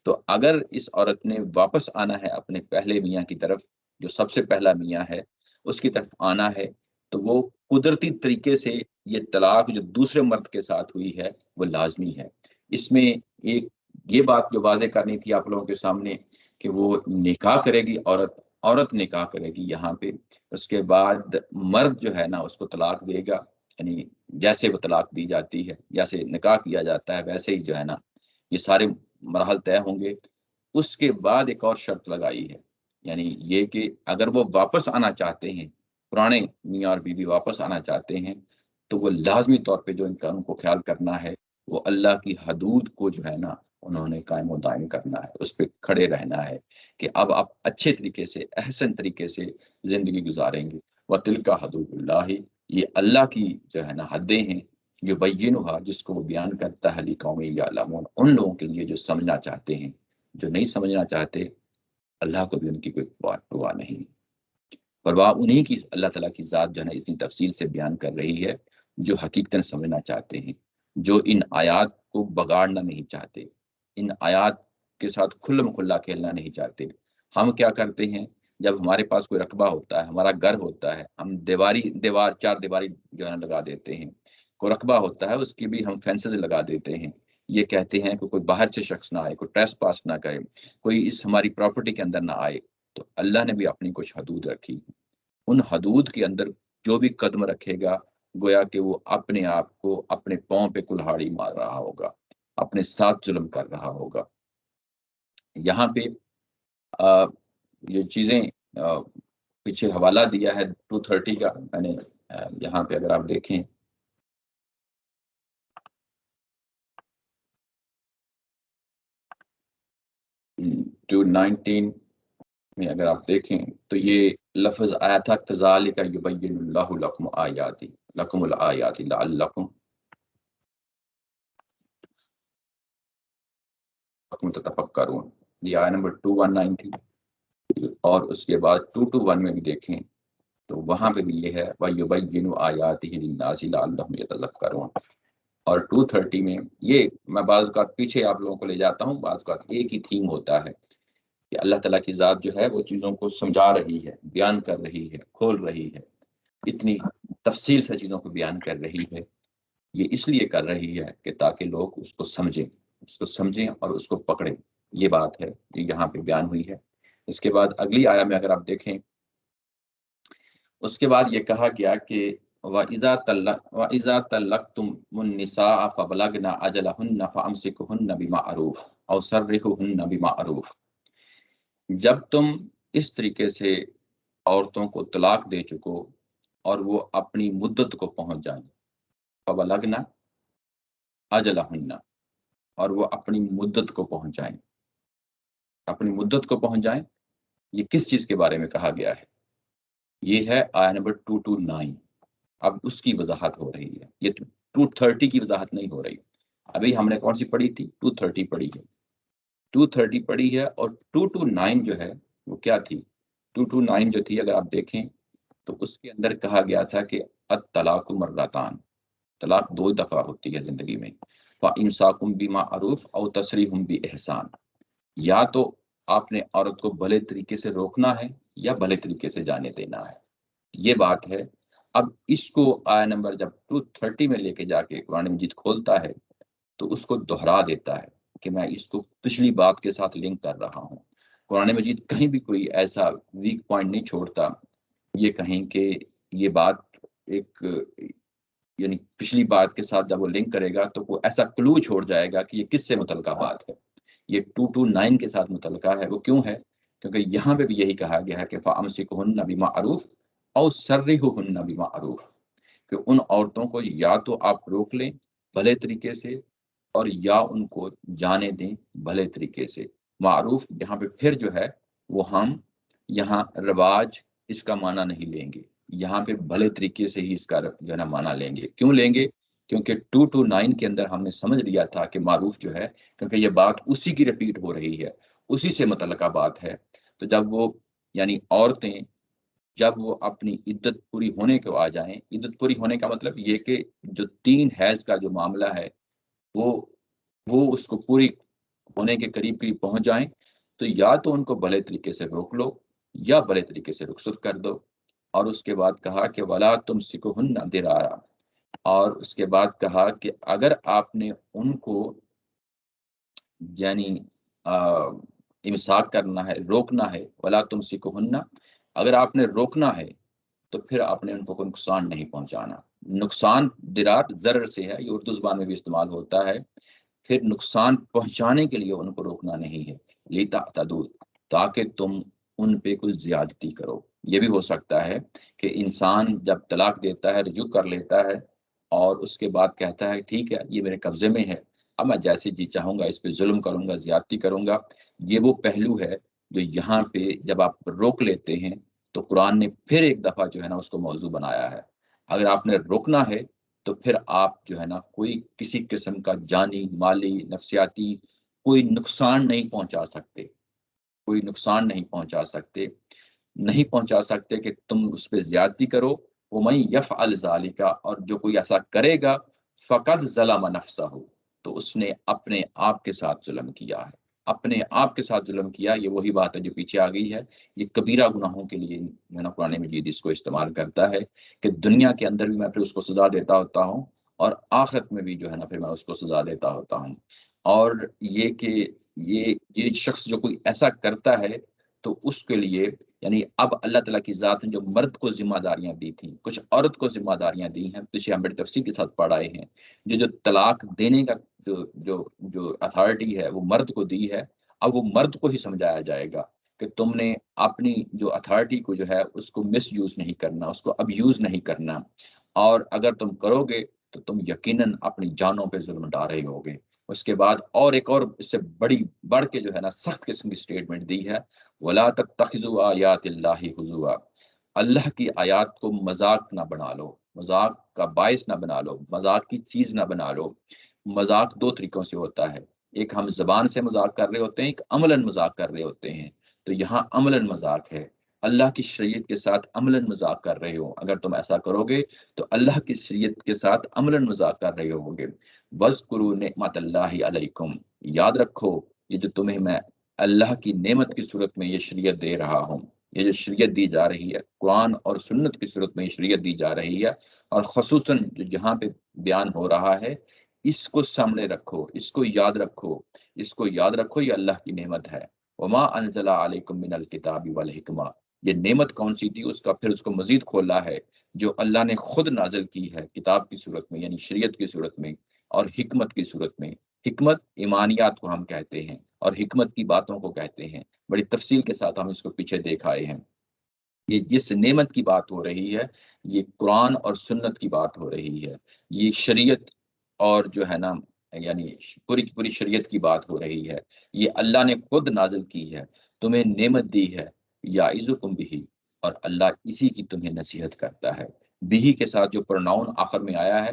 تو اگر اس عورت نے واپس آنا ہے اپنے پہلے میاں کی طرف جو سب سے پہلا میاں ہے اس کی طرف آنا ہے تو وہ قدرتی طریقے سے یہ طلاق جو دوسرے مرد کے ساتھ ہوئی ہے وہ لازمی ہے۔ اس میں ایک یہ بات جو واضح کرنی تھی آپ لوگوں کے سامنے کہ وہ نکاح کرے گی، عورت نکاح کرے گی یہاں پہ، اس کے بعد مرد جو ہے نا اس کو طلاق دے گا، یعنی جیسے وہ طلاق دی جاتی ہے جیسے نکاح کیا جاتا ہے ویسے ہی جو ہے نا یہ سارے مراحل طے ہوں گے۔ اس کے بعد ایک اور شرط لگائی ہے، یعنی یہ کہ اگر وہ واپس آنا چاہتے ہیں، پرانے میاں اور بیوی واپس آنا چاہتے ہیں تو وہ لازمی طور پہ جو ان کو خیال کرنا ہے وہ اللہ کی حدود کو جو ہے نا انہوں نے قائم و دائم کرنا ہے، اس پہ کھڑے رہنا ہے کہ اب آپ اچھے طریقے سے احسن طریقے سے زندگی گزاریں گے۔ وَتِلْكَ حدود اللہ، یہ اللہ کی جو ہے نا حدیں ہیں جو بینھا جس کو وہ بیان کرتا ہے لقوم یعلمون، ان لوگوں کے لیے جو سمجھنا چاہتے ہیں، جو نہیں سمجھنا چاہتے اللہ کو بھی ان کی کوئی پرواہ نہیں۔ پرواہ انہیں کی اللہ تعالیٰ کی ذات جو ہے نا اتنی تفصیل سے بیان کر رہی ہے جو حقیقتاً سمجھنا چاہتے ہیں، جو ان آیات کو بگاڑنا نہیں چاہتے، ان آیات کے ساتھ کھلم کھلا کھیلنا نہیں چاہتے۔ ہم کیا کرتے ہیں؟ جب ہمارے پاس کوئی رقبہ ہوتا ہے، ہمارا گھر ہوتا ہے، ہم چار دیواری جو ہے نا لگا دیتے ہیں، کوئی رقبہ ہوتا ہے اس کی بھی ہم فینسز لگا دیتے ہیں، یہ کہتے ہیں کہ کوئی باہر سے شخص نہ آئے، کوئی ٹریس پاس نہ کرے، کوئی اس ہماری پراپرٹی کے اندر نہ آئے. تو اللہ نے بھی اپنی کچھ حدود رکھی، ان حدود کے اندر جو بھی قدم رکھے گا گویا کہ وہ اپنے آپ کو اپنے پاؤں پہ کلہاڑی مار رہا ہوگا، اپنے ساتھ ظلم کر رہا ہوگا. یہاں پہ یہ چیزیں پیچھے حوالہ دیا ہے 230 کا، میں نے یہاں پہ اگر آپ دیکھیں 219 میں اگر آپ دیکھیں تو یہ لفظ آیا تھا کذالک یبین اللہ لکم آیاتی لکم الآیات لعلکم تتفکرون. یہ آیت نمبر 219 تھی، اور اس کے بعد 221 میں بھی دیکھیں تو وہاں پہ بھی یہ ہے وَيُبَيِّنُ آیَاتِهِ لِلنَّاسِ لَعَلَّهُمْ يَتَذَكَّرُونَ. اور 230 میں یہ میں بعض اوقات پیچھے آپ لوگوں کو لے جاتا ہوں، بعض اوقات ایک ہی تھیم ہوتا ہے کہ اللہ تعالیٰ کی ذات جو ہے وہ چیزوں کو سمجھا رہی ہے، بیان کر رہی ہے، کھول رہی ہے، اتنی تفصیل سے چیزوں کو بیان کر رہی ہے. یہ اس لیے کر رہی ہے کہ تاکہ لوگ اس کو سمجھیں اور اس کو پکڑیں. یہ بات ہے جو یہاں پہ بیان ہوئی ہے. اس کے بعد اگلی آیا میں اگر آپ دیکھیں، اس کے بعد یہ کہا گیا کہ وَإِذَا طَلَّقْتُمُ النِّسَاءَ فَبَلَغْنَ أَجَلَهُنَّ فَأَمْسِكُوهُنَّ بِمَعْرُوفٍ أَوْ سَرِّحُوهُنَّ بِمَعْرُوفٍ. جب تم اس طریقے سے عورتوں کو طلاق دے چکو اور وہ اپنی مدت کو پہنچ جائیں، فَبَلَغْنَ أَجَلَهُنَّ، اور وہ اپنی مدت کو پہنچ جائیں. اپنی مدت کو پہنچ جائیں، یہ کس چیز کے بارے میں کہا گیا ہے؟ یہ ہے آیا نمبر 229. اب اس کی وضاحت ہو رہی ہے، یہ 230 کی وضاحت نہیں ہو رہی. ابھی ہم نے کون سی پڑھی تھی؟ 230 پڑھی ہے. 230 پڑھی ہے، اور 229 جو ہے وہ کیا تھی؟ 229 جو تھی اگر آپ دیکھیں تو اس کے اندر کہا گیا تھا کہ الطلاق مرتان، طلاق 2 دفعہ ہوتی ہے زندگی میں. فَإِمْسَاكٌ بِمَعْرُوفٍ أَوْ تَسْرِيحٌ بِإِحْسَان. یا تو آپ نے عورت کو بھلے طریقے سے روکنا ہے یا بھلے طریقے سے جانے دینا ہے. یہ بات ہے. اب اس کو آیا نمبر جب 230 میں لے کے جا کے قرآن مجید کھولتا ہے تو اس کو دہرا دیتا ہے کہ میں اس کو پچھلی بات کے ساتھ لنک کر رہا ہوں. قرآن مجید کہیں بھی کوئی ایسا ویک پوائنٹ نہیں چھوڑتا یہ کہیں کہ یہ بات ایک یعنی پچھلی بات کے ساتھ جب وہ لنک کرے گا تو وہ ایسا کلو چھوڑ جائے گا کہ یہ کس سے متعلقہ بات ہے. یہ 229 کے ساتھ متعلقہ ہے. وہ کیوں ہے؟ کیونکہ یہاں پہ بھی یہی کہا گیا ہے کہ فَأَمْسِكُوهُنَّ بِمَعْرُوفٍ أَوْ سَرِّحُوهُنَّ بِمَعْرُوفٍ، کہ ان عورتوں کو یا تو آپ روک لیں بھلے طریقے سے اور یا ان کو جانے دیں بھلے طریقے سے. معروف یہاں پہ پھر جو ہے وہ ہم یہاں رواج اس کا معنی نہیں لیں گے، یہاں پہ بھلے طریقے سے ہی اس کا جو ہے نا معنی لیں گے. کیوں لیں گے؟ کیونکہ 229 کے اندر ہم نے سمجھ لیا تھا کہ معروف جو ہے، کیونکہ یہ بات اسی کی ریپیٹ ہو رہی ہے، اسی سے متعلقہ بات ہے. تو جب وہ یعنی عورتیں جب وہ اپنی عدت پوری ہونے کو آ جائیں، عدت پوری ہونے کا مطلب یہ کہ جو 3 حیض کا جو معاملہ ہے وہ اس کو پوری ہونے کے قریب پہنچ جائیں تو یا تو ان کو بھلے طریقے سے روک لو یا بھلے طریقے سے رخصت کر دو. اور اس کے بعد کہا کہ وَلَا تُمْسِكُوهُنَّ ضِرَارًا، اور اس کے بعد کہا کہ اگر آپ نے ان کو یعنی امساک کرنا ہے، روکنا ہے، وَلَا تُمْسِكُوهُنَّ، اگر آپ نے روکنا ہے تو پھر آپ نے ان کو کوئی نقصان نہیں پہنچانا. نقصان درار ضرر سے ہے، یہ اردو زبان میں بھی استعمال ہوتا ہے. پھر نقصان پہنچانے کے لیے ان کو روکنا نہیں ہے. لِتَعْتَدُوا، تاکہ تم ان پہ کوئی زیادتی کرو. یہ بھی ہو سکتا ہے کہ انسان جب طلاق دیتا ہے، رجوع کر لیتا ہے اور اس کے بعد کہتا ہے ٹھیک ہے یہ میرے قبضے میں ہے، اب میں جیسے جی چاہوں گا اس پہ ظلم کروں گا، زیادتی کروں گا. یہ وہ پہلو ہے جو یہاں پہ جب آپ روک لیتے ہیں تو قرآن نے پھر ایک دفعہ جو ہے نا اس کو موضوع بنایا ہے. اگر آپ نے روکنا ہے تو پھر آپ جو ہے نا کوئی کسی قسم کا جانی، مالی، نفسیاتی کوئی نقصان نہیں پہنچا سکتے، کوئی نقصان نہیں پہنچا سکتے، نہیں پہنچا سکتے کہ تم اس پہ زیادتی کرو. وَمَن يَفْعَلْ ذَلِكَ، اور جو کوئی ایسا کرے گا فَقَدْ ظَلَمَ نَفْسَهُ، تو اس نے اپنے آپ کے ساتھ ظلم کیا ہے. اپنے آپ کے ساتھ ظلم کیا، یہ وہی بات ہے جو پیچھے آ گئی ہے. یہ کبیرہ گناہوں کے لیے جو ہے نا قرآن مجید اس کو استعمال کرتا ہے کہ دنیا کے اندر بھی میں پھر اس کو سزا دیتا ہوتا ہوں اور آخرت میں بھی جو ہے نا پھر میں اس کو سزا دیتا ہوتا ہوں. اور یہ کہ یہ شخص جو کوئی ایسا کرتا ہے تو اس کے لیے یعنی اب اللہ تعالیٰ کی ذات نے جو مرد کو ذمہ داریاں دی تھیں، کچھ عورت کو ذمہ داریاں دی ہیں، پیچھے ہم بڑی تفصیل کے ساتھ پڑھائے ہیں. جو طلاق دینے کا جو اتھارٹی ہے وہ مرد کو دی ہے، اب وہ مرد کو ہی سمجھایا جائے گا کہ تم نے اپنی جو اتھارٹی کو جو ہے اس کو مس یوز نہیں کرنا، اس کو اب یوز نہیں کرنا، اور اگر تم کرو گے تو تم یقیناً اپنی جانوں پہ ظلم ڈال رہے ہوگے. اس کے بعد اور ایک اور اس سے بڑھ کے جو ہے نا سخت قسم کی سٹیٹمنٹ دی ہے، وَلَا تَتَّخِذُوا آیَاتِ اللَّهِ هُزُوًا، اللہ کی آیات کو مذاق نہ بنا لو، مذاق کا باعث نہ بنا لو، مذاق کی چیز نہ بنا لو. مذاق دو طریقوں سے ہوتا ہے، ایک ہم زبان سے مذاق کر رہے ہوتے ہیں، ایک عملاً مذاق کر رہے ہوتے ہیں. تو یہاں عملاً مذاق ہے، اللہ کی شریعت کے ساتھ عملاً مذاق کر رہے ہو. اگر تم ایسا کرو گے تو اللہ کی شریعت کے ساتھ عملاً مذاق کر رہے ہو گے. وَاذْكُرُوا نِعْمَتَ اللَّهِ عَلَيْكُمْ، یاد رکھو یہ جو تمہیں میں اللہ کی نعمت کی صورت میں یہ شریعت دے رہا ہوں، یہ جو شریعت دی جا رہی ہے قرآن اور سنت کی صورت میں یہ شریعت دی جا رہی ہے، اور خصوصاً جو جہاں پہ بیان ہو رہا ہے اس کو سامنے رکھو، اس کو یاد رکھو، اس کو یاد رکھو، یہ اللہ کی نعمت ہے. وما انزل علیکم من الکتاب والحکمہ، یہ نعمت کون سی تھی، اس کا پھر اس کو مزید کھولا ہے، جو اللہ نے خود نازل کی ہے کتاب کی صورت میں یعنی شریعت کی صورت میں اور حکمت کی صورت میں. حکمت ایمانیات کو ہم کہتے ہیں اور حکمت کی باتوں کو کہتے ہیں. بڑی تفصیل کے ساتھ ہم اس کو پیچھے دیکھ آئے ہیں. یہ جس نعمت کی بات ہو رہی ہے یہ قرآن اور سنت کی بات ہو رہی ہے، یہ شریعت اور جو ہے نا یعنی پوری شریعت کی بات ہو رہی ہے. یہ اللہ نے خود نازل کی ہے، تمہیں نعمت دی ہے. یعظکم بہ، اور اللہ اسی کی تمہیں نصیحت کرتا ہے. بہ کے ساتھ جو پروناؤن آخر میں آیا ہے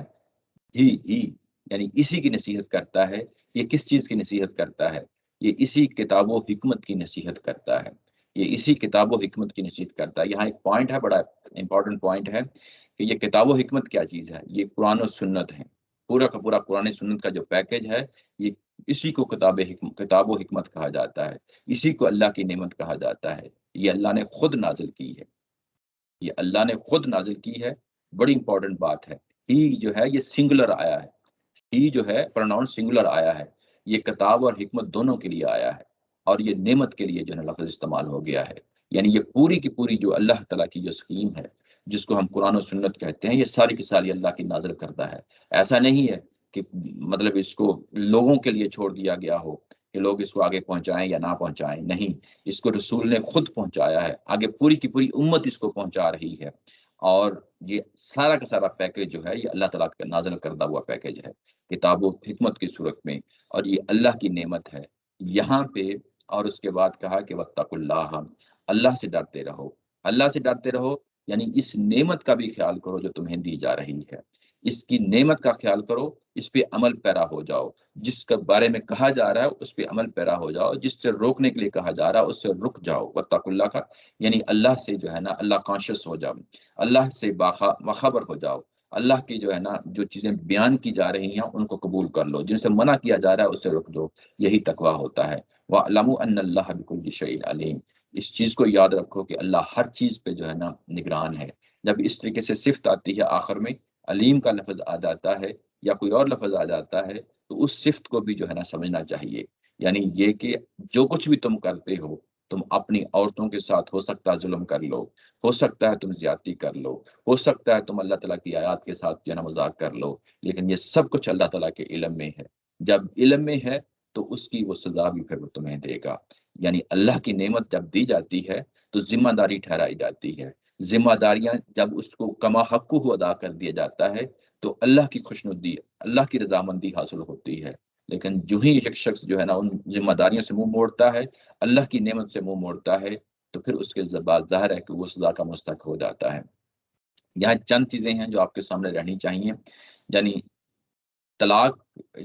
ہی یعنی اسی کی نصیحت کرتا ہے. یہ کس چیز کی نصیحت کرتا ہے؟ یہ اسی کتاب و حکمت کی نصیحت کرتا ہے. یہ اسی کتاب و حکمت کی نصیحت کرتا ہے. یہاں ایک پوائنٹ ہے، بڑا امپورٹنٹ پوائنٹ ہے کہ یہ کتاب و حکمت کیا چیز ہے. یہ قرآن و سنت ہے، پورا کا پورا قرآن سنت کا جو پیکج ہے یہ اسی کو کتاب و حکمت کہا جاتا ہے، اسی کو اللہ کی نعمت کہا جاتا ہے. یہ اللہ نے خود نازل کی ہے، یہ اللہ نے خود نازل کی ہے. بڑی امپورٹنٹ بات ہے. ہی جو ہے یہ سنگولر آیا ہے، ہی جو ہے پروناؤن سنگولر آیا ہے. یہ کتاب اور حکمت دونوں کے لیے آیا ہے، اور یہ نعمت کے لیے جو ہے لفظ استعمال ہو گیا ہے. یعنی یہ پوری کی پوری جو اللہ تعالیٰ کی جو سکیم ہے جس کو ہم قرآن و سنت کہتے ہیں، یہ ساری کی ساری اللہ کی نازل کرتا ہے. ایسا نہیں ہے کہ مطلب اس کو لوگوں کے لیے چھوڑ دیا گیا ہو کہ لوگ اس کو آگے پہنچائیں یا نہ پہنچائیں. نہیں، اس کو رسول نے خود پہنچایا ہے، آگے پوری کی پوری امت اس کو پہنچا رہی ہے. اور یہ سارا کا سارا پیکج جو ہے یہ اللہ تعالیٰ کا نازل کردہ ہوا پیکج ہے کتاب و حکمت کی صورت میں، اور یہ اللہ کی نعمت ہے یہاں پہ. اور اس کے بعد کہا کہ واتقوا اللہ، اللہ سے ڈرتے رہو. اللہ سے ڈرتے رہو یعنی اس نعمت کا بھی خیال کرو جو تمہیں دی جا رہی ہے، اس کی نعمت کا خیال کرو، اس پہ عمل پیرا ہو جاؤ. جس کے بارے میں کہا جا رہا ہے اس پہ عمل پیرا ہو جاؤ، جس سے روکنے کے لیے کہا جا رہا ہے اس سے رک جاؤ. واتقوا اللہ کا یعنی اللہ سے جو ہے نا اللہ کانشیس ہو جاؤ، اللہ سے باخبر ہو جاؤ. اللہ کی جو ہے نا جو چیزیں بیان کی جا رہی ہیں ان کو قبول کر لو، جن سے منع کیا جا رہا ہے اس سے رک دو. یہی تقویٰ ہوتا ہے. وَاعْلَمُوا أَنَّ اللَّهَ بِكُلِّ شَيْءٍ عَلِيمٌ، اس چیز کو یاد رکھو کہ اللہ ہر چیز پہ جو ہے نا نگران ہے. جب اس طریقے سے صفت آتی ہے آخر میں علیم کا لفظ آ جاتا ہے یا کوئی اور لفظ آ جاتا ہے تو اس صفت کو بھی جو ہے نا سمجھنا چاہیے. یعنی یہ کہ جو کچھ بھی تم کرتے ہو، تم اپنی عورتوں کے ساتھ ہو سکتا ہے ظلم کر لو، ہو سکتا ہے تم زیادتی کر لو، ہو سکتا ہے تم اللہ تعالیٰ کی آیات کے ساتھ جو ہے نا مذاق کر لو، لیکن یہ سب کچھ اللہ تعالیٰ کے علم میں ہے. جب علم میں ہے تو اس کی وہ سزا بھی پھر وہ تمہیں دے گا. یعنی اللہ کی نعمت جب دی جاتی ہے تو ذمہ داری ٹھہرائی جاتی ہے. ذمہ داریاں جب اس کو کما حقہ ادا کر دیا جاتا ہے تو اللہ کی خوشنودی، اللہ کی رضامندی حاصل ہوتی ہے. لیکن جو ہی ایک شخص جو ہے نا ان ذمہ داریوں سے منہ موڑتا ہے، اللہ کی نعمت سے منہ موڑتا ہے، تو پھر اس کے بعد ظاہر ہے کہ وہ سزا کا مستحق ہو جاتا ہے. یہاں چند چیزیں ہیں جو آپ کے سامنے رہنی چاہیے. یعنی طلاق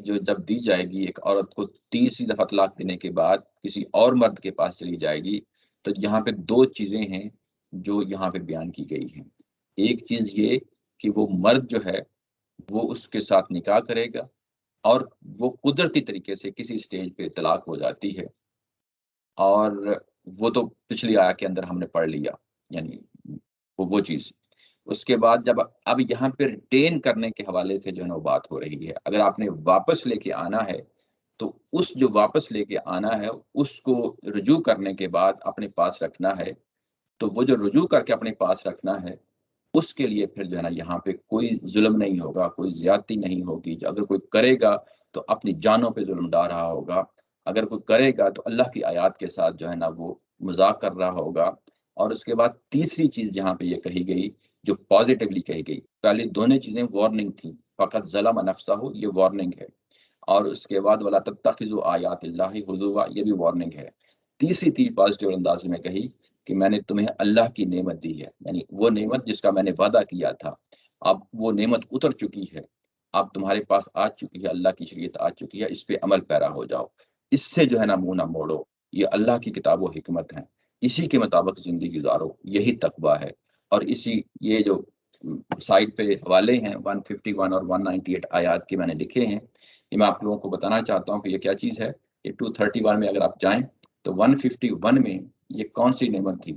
جو جب دی جائے گی ایک عورت کو، تیسری دفعہ طلاق دینے کے بعد کسی اور مرد کے پاس چلی جائے گی، تو یہاں پہ دو چیزیں ہیں جو یہاں پہ بیان کی گئی ہیں. ایک چیز یہ کہ وہ مرد جو ہے وہ اس کے ساتھ نکاح کرے گا، اور وہ قدرتی طریقے سے کسی سٹیج پہ طلاق ہو جاتی ہے، اور وہ تو پچھلی آیا کے اندر ہم نے پڑھ لیا، یعنی وہ چیز. اس کے بعد جب اب یہاں پہ ریٹین کرنے کے حوالے سے جو ہے نا وہ بات ہو رہی ہے، اگر آپ نے واپس لے کے آنا ہے تو اس جو واپس لے کے آنا ہے اس کو رجوع کرنے کے بعد اپنے پاس رکھنا ہے. تو وہ جو رجوع کر کے اپنے پاس رکھنا ہے اس کے لیے پھر جو ہے نا یہاں پہ کوئی ظلم نہیں ہوگا، کوئی زیادتی نہیں ہوگی. اگر کوئی کرے گا تو اپنی جانوں پہ ظلم ڈال رہا ہوگا، اگر کوئی کرے گا تو اللہ کی آیات کے ساتھ جو ہے نا وہ مذاق کر رہا ہوگا. اور اس کے بعد تیسری چیز جہاں پہ یہ کہی گئی جو پازیٹیولی کہی گئی، پہلے دونوں چیزیں وارننگ تھیں، فقط ظلم نفسہ ہو یہ وارننگ ہے، اور اس کے بعد ولا تتخذوا آیات اللہ ہزوا یہ بھی وارننگ ہے. تیسری چیز پازیٹیو انداز میں کہی کہ میں نے تمہیں اللہ کی نعمت دی ہے، یعنی وہ نعمت جس کا میں نے وعدہ کیا تھا، اب وہ نعمت اتر چکی ہے، اب تمہارے پاس آ چکی ہے، اللہ کی شریعت آ چکی ہے، اس پہ عمل پیرا ہو جاؤ، اس سے جو ہے نا منہ نہ موڑو. یہ اللہ کی کتاب و حکمت ہے، اسی کے مطابق زندگی گزارو، یہی تقویٰ ہے. اور اسی یہ جو سائٹ پہ حوالے ہیں 151 اور 198 آیات کے میں نے لکھے ہیں، یہ میں آپ لوگوں کو بتانا چاہتا ہوں کہ یہ کیا چیز ہے. یہ 231 میں اگر آپ جائیں تو 151 میں یہ کون سی نعمت تھی؟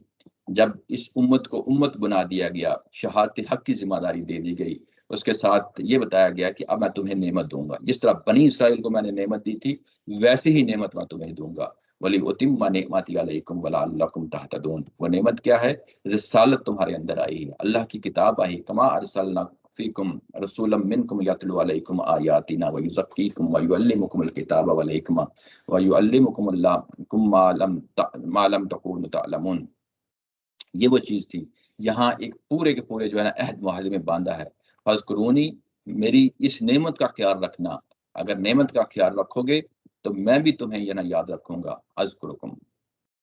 جب اس امت کو امت بنا دیا گیا، شہادت حق کی ذمہ داری دے دی گئی، اس کے ساتھ یہ بتایا گیا کہ اب میں تمہیں نعمت دوں گا، جس طرح بنی اسرائیل کو میں نے نعمت دی تھی ویسے ہی نعمت میں تمہیں دوں گا. ولی اتم نعمتی علیکم ولعلکم تہتدون. وہ نعمت کیا ہے؟ رسالت تمہارے اندر آئی ہے، اللہ کی کتاب آئی، کما ارسلنا فیکم رسولا منکم یتلو علیکم آیاتنا ویزکیکم ویعلمکم الکتاب والحکمہ ویعلمکم اللہ ما لم تکونوا تعلمون. یہ وہ چیز تھی. یہاں ایک پورے کے پورے جو ہے نا عہد معاہدے میں باندھا ہے، فذکرونی، میری اس نعمت کا خیال رکھنا، اگر نعمت کا خیال رکھو گے تو میں بھی تمہیں یہ نا یاد رکھوں گا،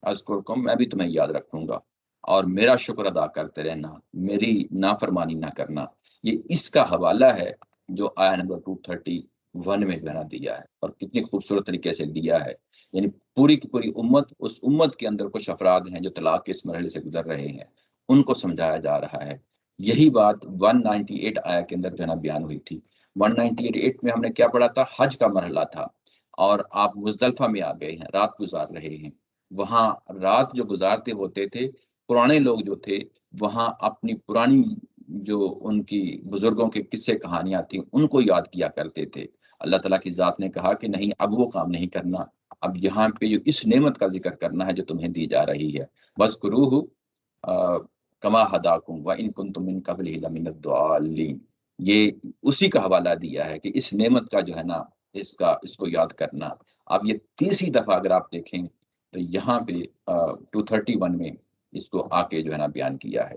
اذکرکم میں بھی تمہیں یاد رکھوں گا، اور میرا شکر ادا کرتے رہنا، میری نافرمانی نہ کرنا. یہ اس کا حوالہ ہے جو آیا نمبر 231 میں جو ہے نا دیا ہے، اور کتنی خوبصورت طریقے سے دیا ہے. یعنی پوری کی پوری امت، اس امت کے اندر کچھ افراد ہیں جو طلاق کے اس مرحلے سے گزر رہے ہیں، ان کو سمجھایا جا رہا ہے. یہی بات 198 آیا کے اندر جو ہے نا بیان ہوئی تھی. 198 میں ہم نے کیا پڑھا تھا؟ حج کا مرحلہ تھا، اور آپ مزدلفہ میں آ گئے ہیں، رات گزار رہے ہیں. وہاں رات جو گزارتے ہوتے تھے، پرانے لوگ جو تھے وہاں اپنی پرانی جو ان کی بزرگوں کے قصے کہانیاں تھیں ان کو یاد کیا کرتے تھے. اللہ تعالیٰ کی ذات نے کہا کہ نہیں، اب وہ کام نہیں کرنا، اب یہاں پہ جو اس نعمت کا ذکر کرنا ہے جو تمہیں دی جا رہی ہے. وَاذْكُرُوهُ کما ہداکم وَإِن كُنتُم مِّن قَبْلِهِ لَمِنَ الضَّالِّينَ. یہ اسی کا حوالہ دیا ہے کہ اس نعمت کا جو ہے نا اس کو یاد کرنا. اب یہ تیسری دفعہ اگر آپ دیکھیں تو یہاں پہ 231 میں اس کو آ کے جو ہے نا بیان کیا ہے.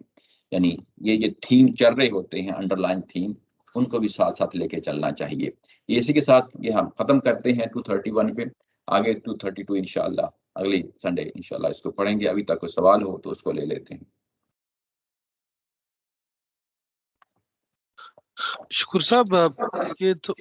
یعنی یہ تھیم چل رہے ہوتے ہیں، انڈر لائن تھیم، ان کو بھی ساتھ ساتھ لے کے چلنا چاہیے. اسی کے ساتھ یہ ہم ختم کرتے ہیں 231 پہ. آگے 232 انشاءاللہ اگلی سنڈے انشاءاللہ اس کو پڑھیں گے. ابھی تک کوئی سوال ہو تو اس کو لے لیتے ہیں. شکر صاحب، یہ تو